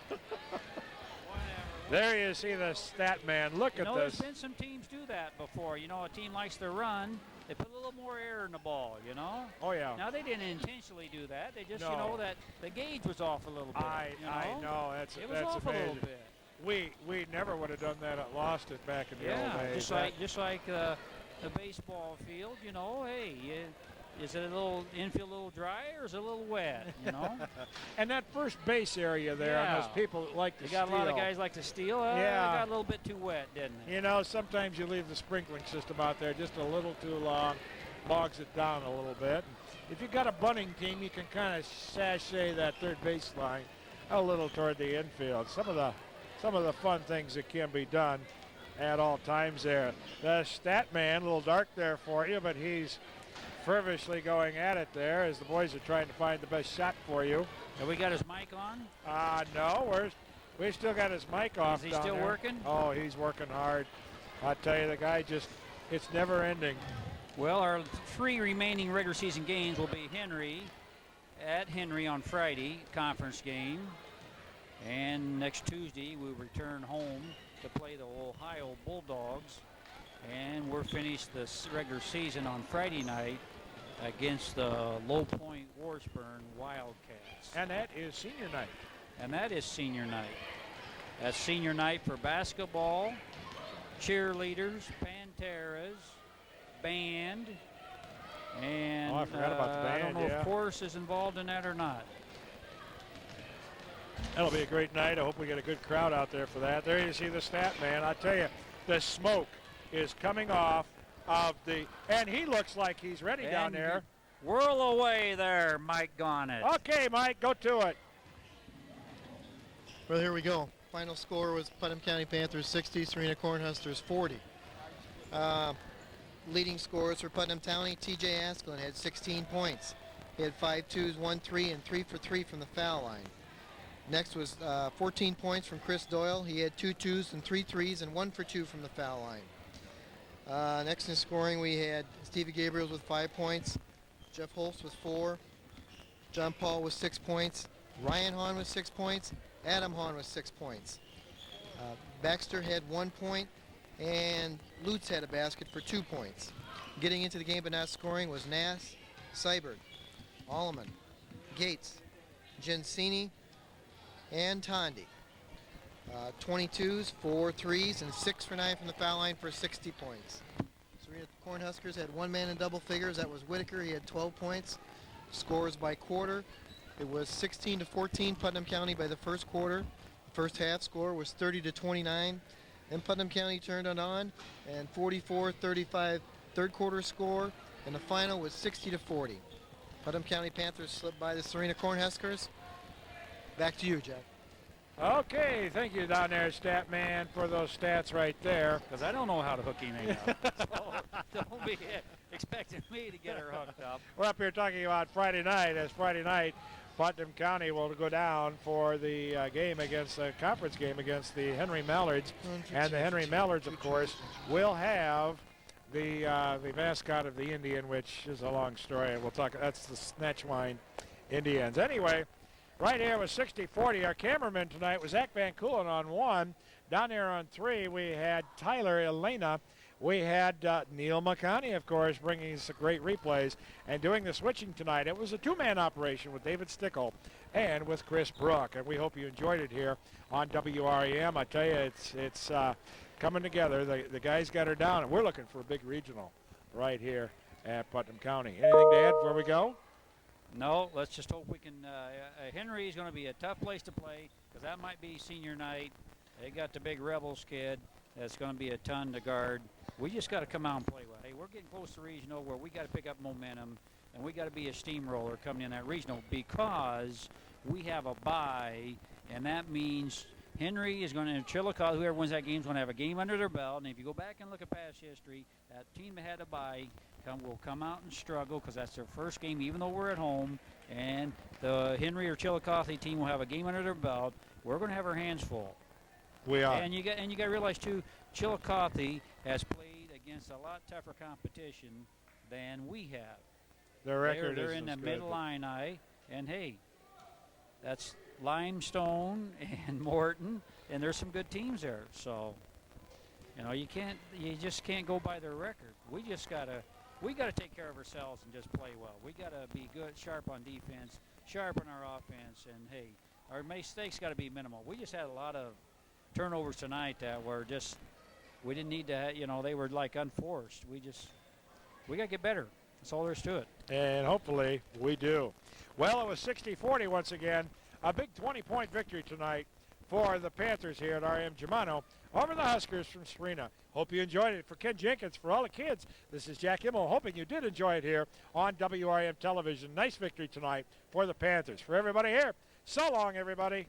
There you see the stat man. Look You at know, this. there's been some teams do that before. You know, a team likes to run. They put a little more air in the ball, you know. Oh, yeah. Now, they didn't intentionally do that. They just, No. you know, that the gauge was off a little bit. I know. That's It was that's off amazing. a little bit. We never would have done that at Lost it back in the old Yeah, days. just like the baseball field, you know, hey, is it a little infield a little dry or is it a little wet, you know? And that first base area there, Yeah. and those people that like to They got steal. a lot of guys like to steal. Yeah. It got a little bit too wet, didn't it? You know, sometimes you leave the sprinkling system out there just a little too long, bogs it down a little bit. If you've got a bunting team, you can kind of sashay that third base line a little toward the infield. Some of the fun things that can be done at all times there. The stat man, a little dark there for you, but he's fervently going at it there as the boys are trying to find the best shot for you. Have we got his mic on? No, we still got his mic off. Is he down still there. working? Oh, he's working hard. I tell you, the guy it's never ending. Well, our 3 remaining regular season games will be at Henry on Friday, conference game. And next Tuesday, we return home to play the Ohio Bulldogs. And we're finished the regular season on Friday night against the Low Point Warspurn Wildcats. And that is senior night. And that is senior night. That's senior night for basketball, cheerleaders, Panteras, band, and I forgot about the I band, don't know yeah. if chorus is involved in that or not. That'll be a great night. I hope we get a good crowd out there for that. There you see the stat man. I tell you, the smoke is coming off of and he looks like he's ready down And there. Whirl away there, Mike Gonnett. Okay, Mike, go to it. Well, here we go. Final score was Putnam County Panthers 60, Serena Cornhuskers 40. Leading scorers for Putnam County, TJ Asklin had 16 points. He had 5 twos, 1 3, and 3 for 3 from the foul line. Next was 14 points from Chris Doyle. He had 2 twos and 3 threes and 1 for 2 from the foul line. Next in scoring, we had Stevie Gabriels with 5 points, Jeff Holst with 4, John Paul with 6 points, Ryan Hahn with 6 points, Adam Hahn with 6 points. Baxter had 1 point, and Lutz had a basket for 2 points. Getting into the game but not scoring was Nass, Seibert, Alleman, Gates, Gensini, and Tondi. 22s, 4 threes, and 6 for 9 from the foul line for 60 points. Serena Cornhuskers had one man in double figures. That was Whitaker. He had 12 points. Scores by quarter. It was 16-14 Putnam County by the first quarter. The first half score was 30-29. Then Putnam County turned it on, and 44-35 third quarter score, and the final was 60-40. Putnam County Panthers slipped by the Serena Cornhuskers. Back to you, Jack. Okay, thank you down there, stat man, for those stats right there. Because I don't know how to hook anything up. So don't be expecting me to get her hooked up. We're up here talking about Friday night. As Friday night, Putnam County will go down for the conference game against the Henry Mallards. And the Henry Mallards, of course, will have the mascot of the Indian, which is a long story. We'll talk. That's the Snatchwine Indians. Anyway, right here was 60-40. Our cameraman tonight was Zach Van Coolen on 1. Down there on 3, we had Tyler Elena. We had Neil McConney, of course, bringing us great replays and doing the switching tonight. It was a 2-man operation with David Stickle and with Chris Brook, and we hope you enjoyed it here on WREM. I tell you, it's coming together. The guys got her down, and we're looking for a big regional right here at Putnam County. Anything to add before we go? No, let's just hope we can. Henry is going to be a tough place to play because that might be senior night. They got the big Rebels kid that's going to be a ton to guard. We just got to come out and play well. Hey, we're getting close to regional where we got to pick up momentum, and we got to be a steamroller coming in that regional because we have a bye, and that means Henry is going to, Chillicothe, whoever wins that game is going to have a game under their belt. And if you go back and look at past history, that team that had a bye will come out and struggle because that's their first game, even though we're at home. And the Henry or Chillicothe team will have a game under their belt. We're going to have our hands full. We are. And you got to realize too, Chillicothe has played against a lot tougher competition than we have. Their record they're is in the good, Mid-Illini, and hey, that's Limestone and Morton, and there's some good teams there. So, you just can't go by their record. We gotta take care of ourselves and just play well. We gotta be good, sharp on defense, sharp on our offense, and hey, our mistakes gotta be minimal. We just had a lot of turnovers tonight that were just, we didn't need to, they were like unforced. We gotta get better. That's all there is to it. And hopefully we do. Well, it was 60-40 once again. A big 20-point victory tonight for the Panthers here at RM Germano over the Huskers from Serena. Hope you enjoyed it. For Ken Jenkins, for all the kids, this is Jack Immel, hoping you did enjoy it here on WRM Television. Nice victory tonight for the Panthers. For everybody here, so long, everybody.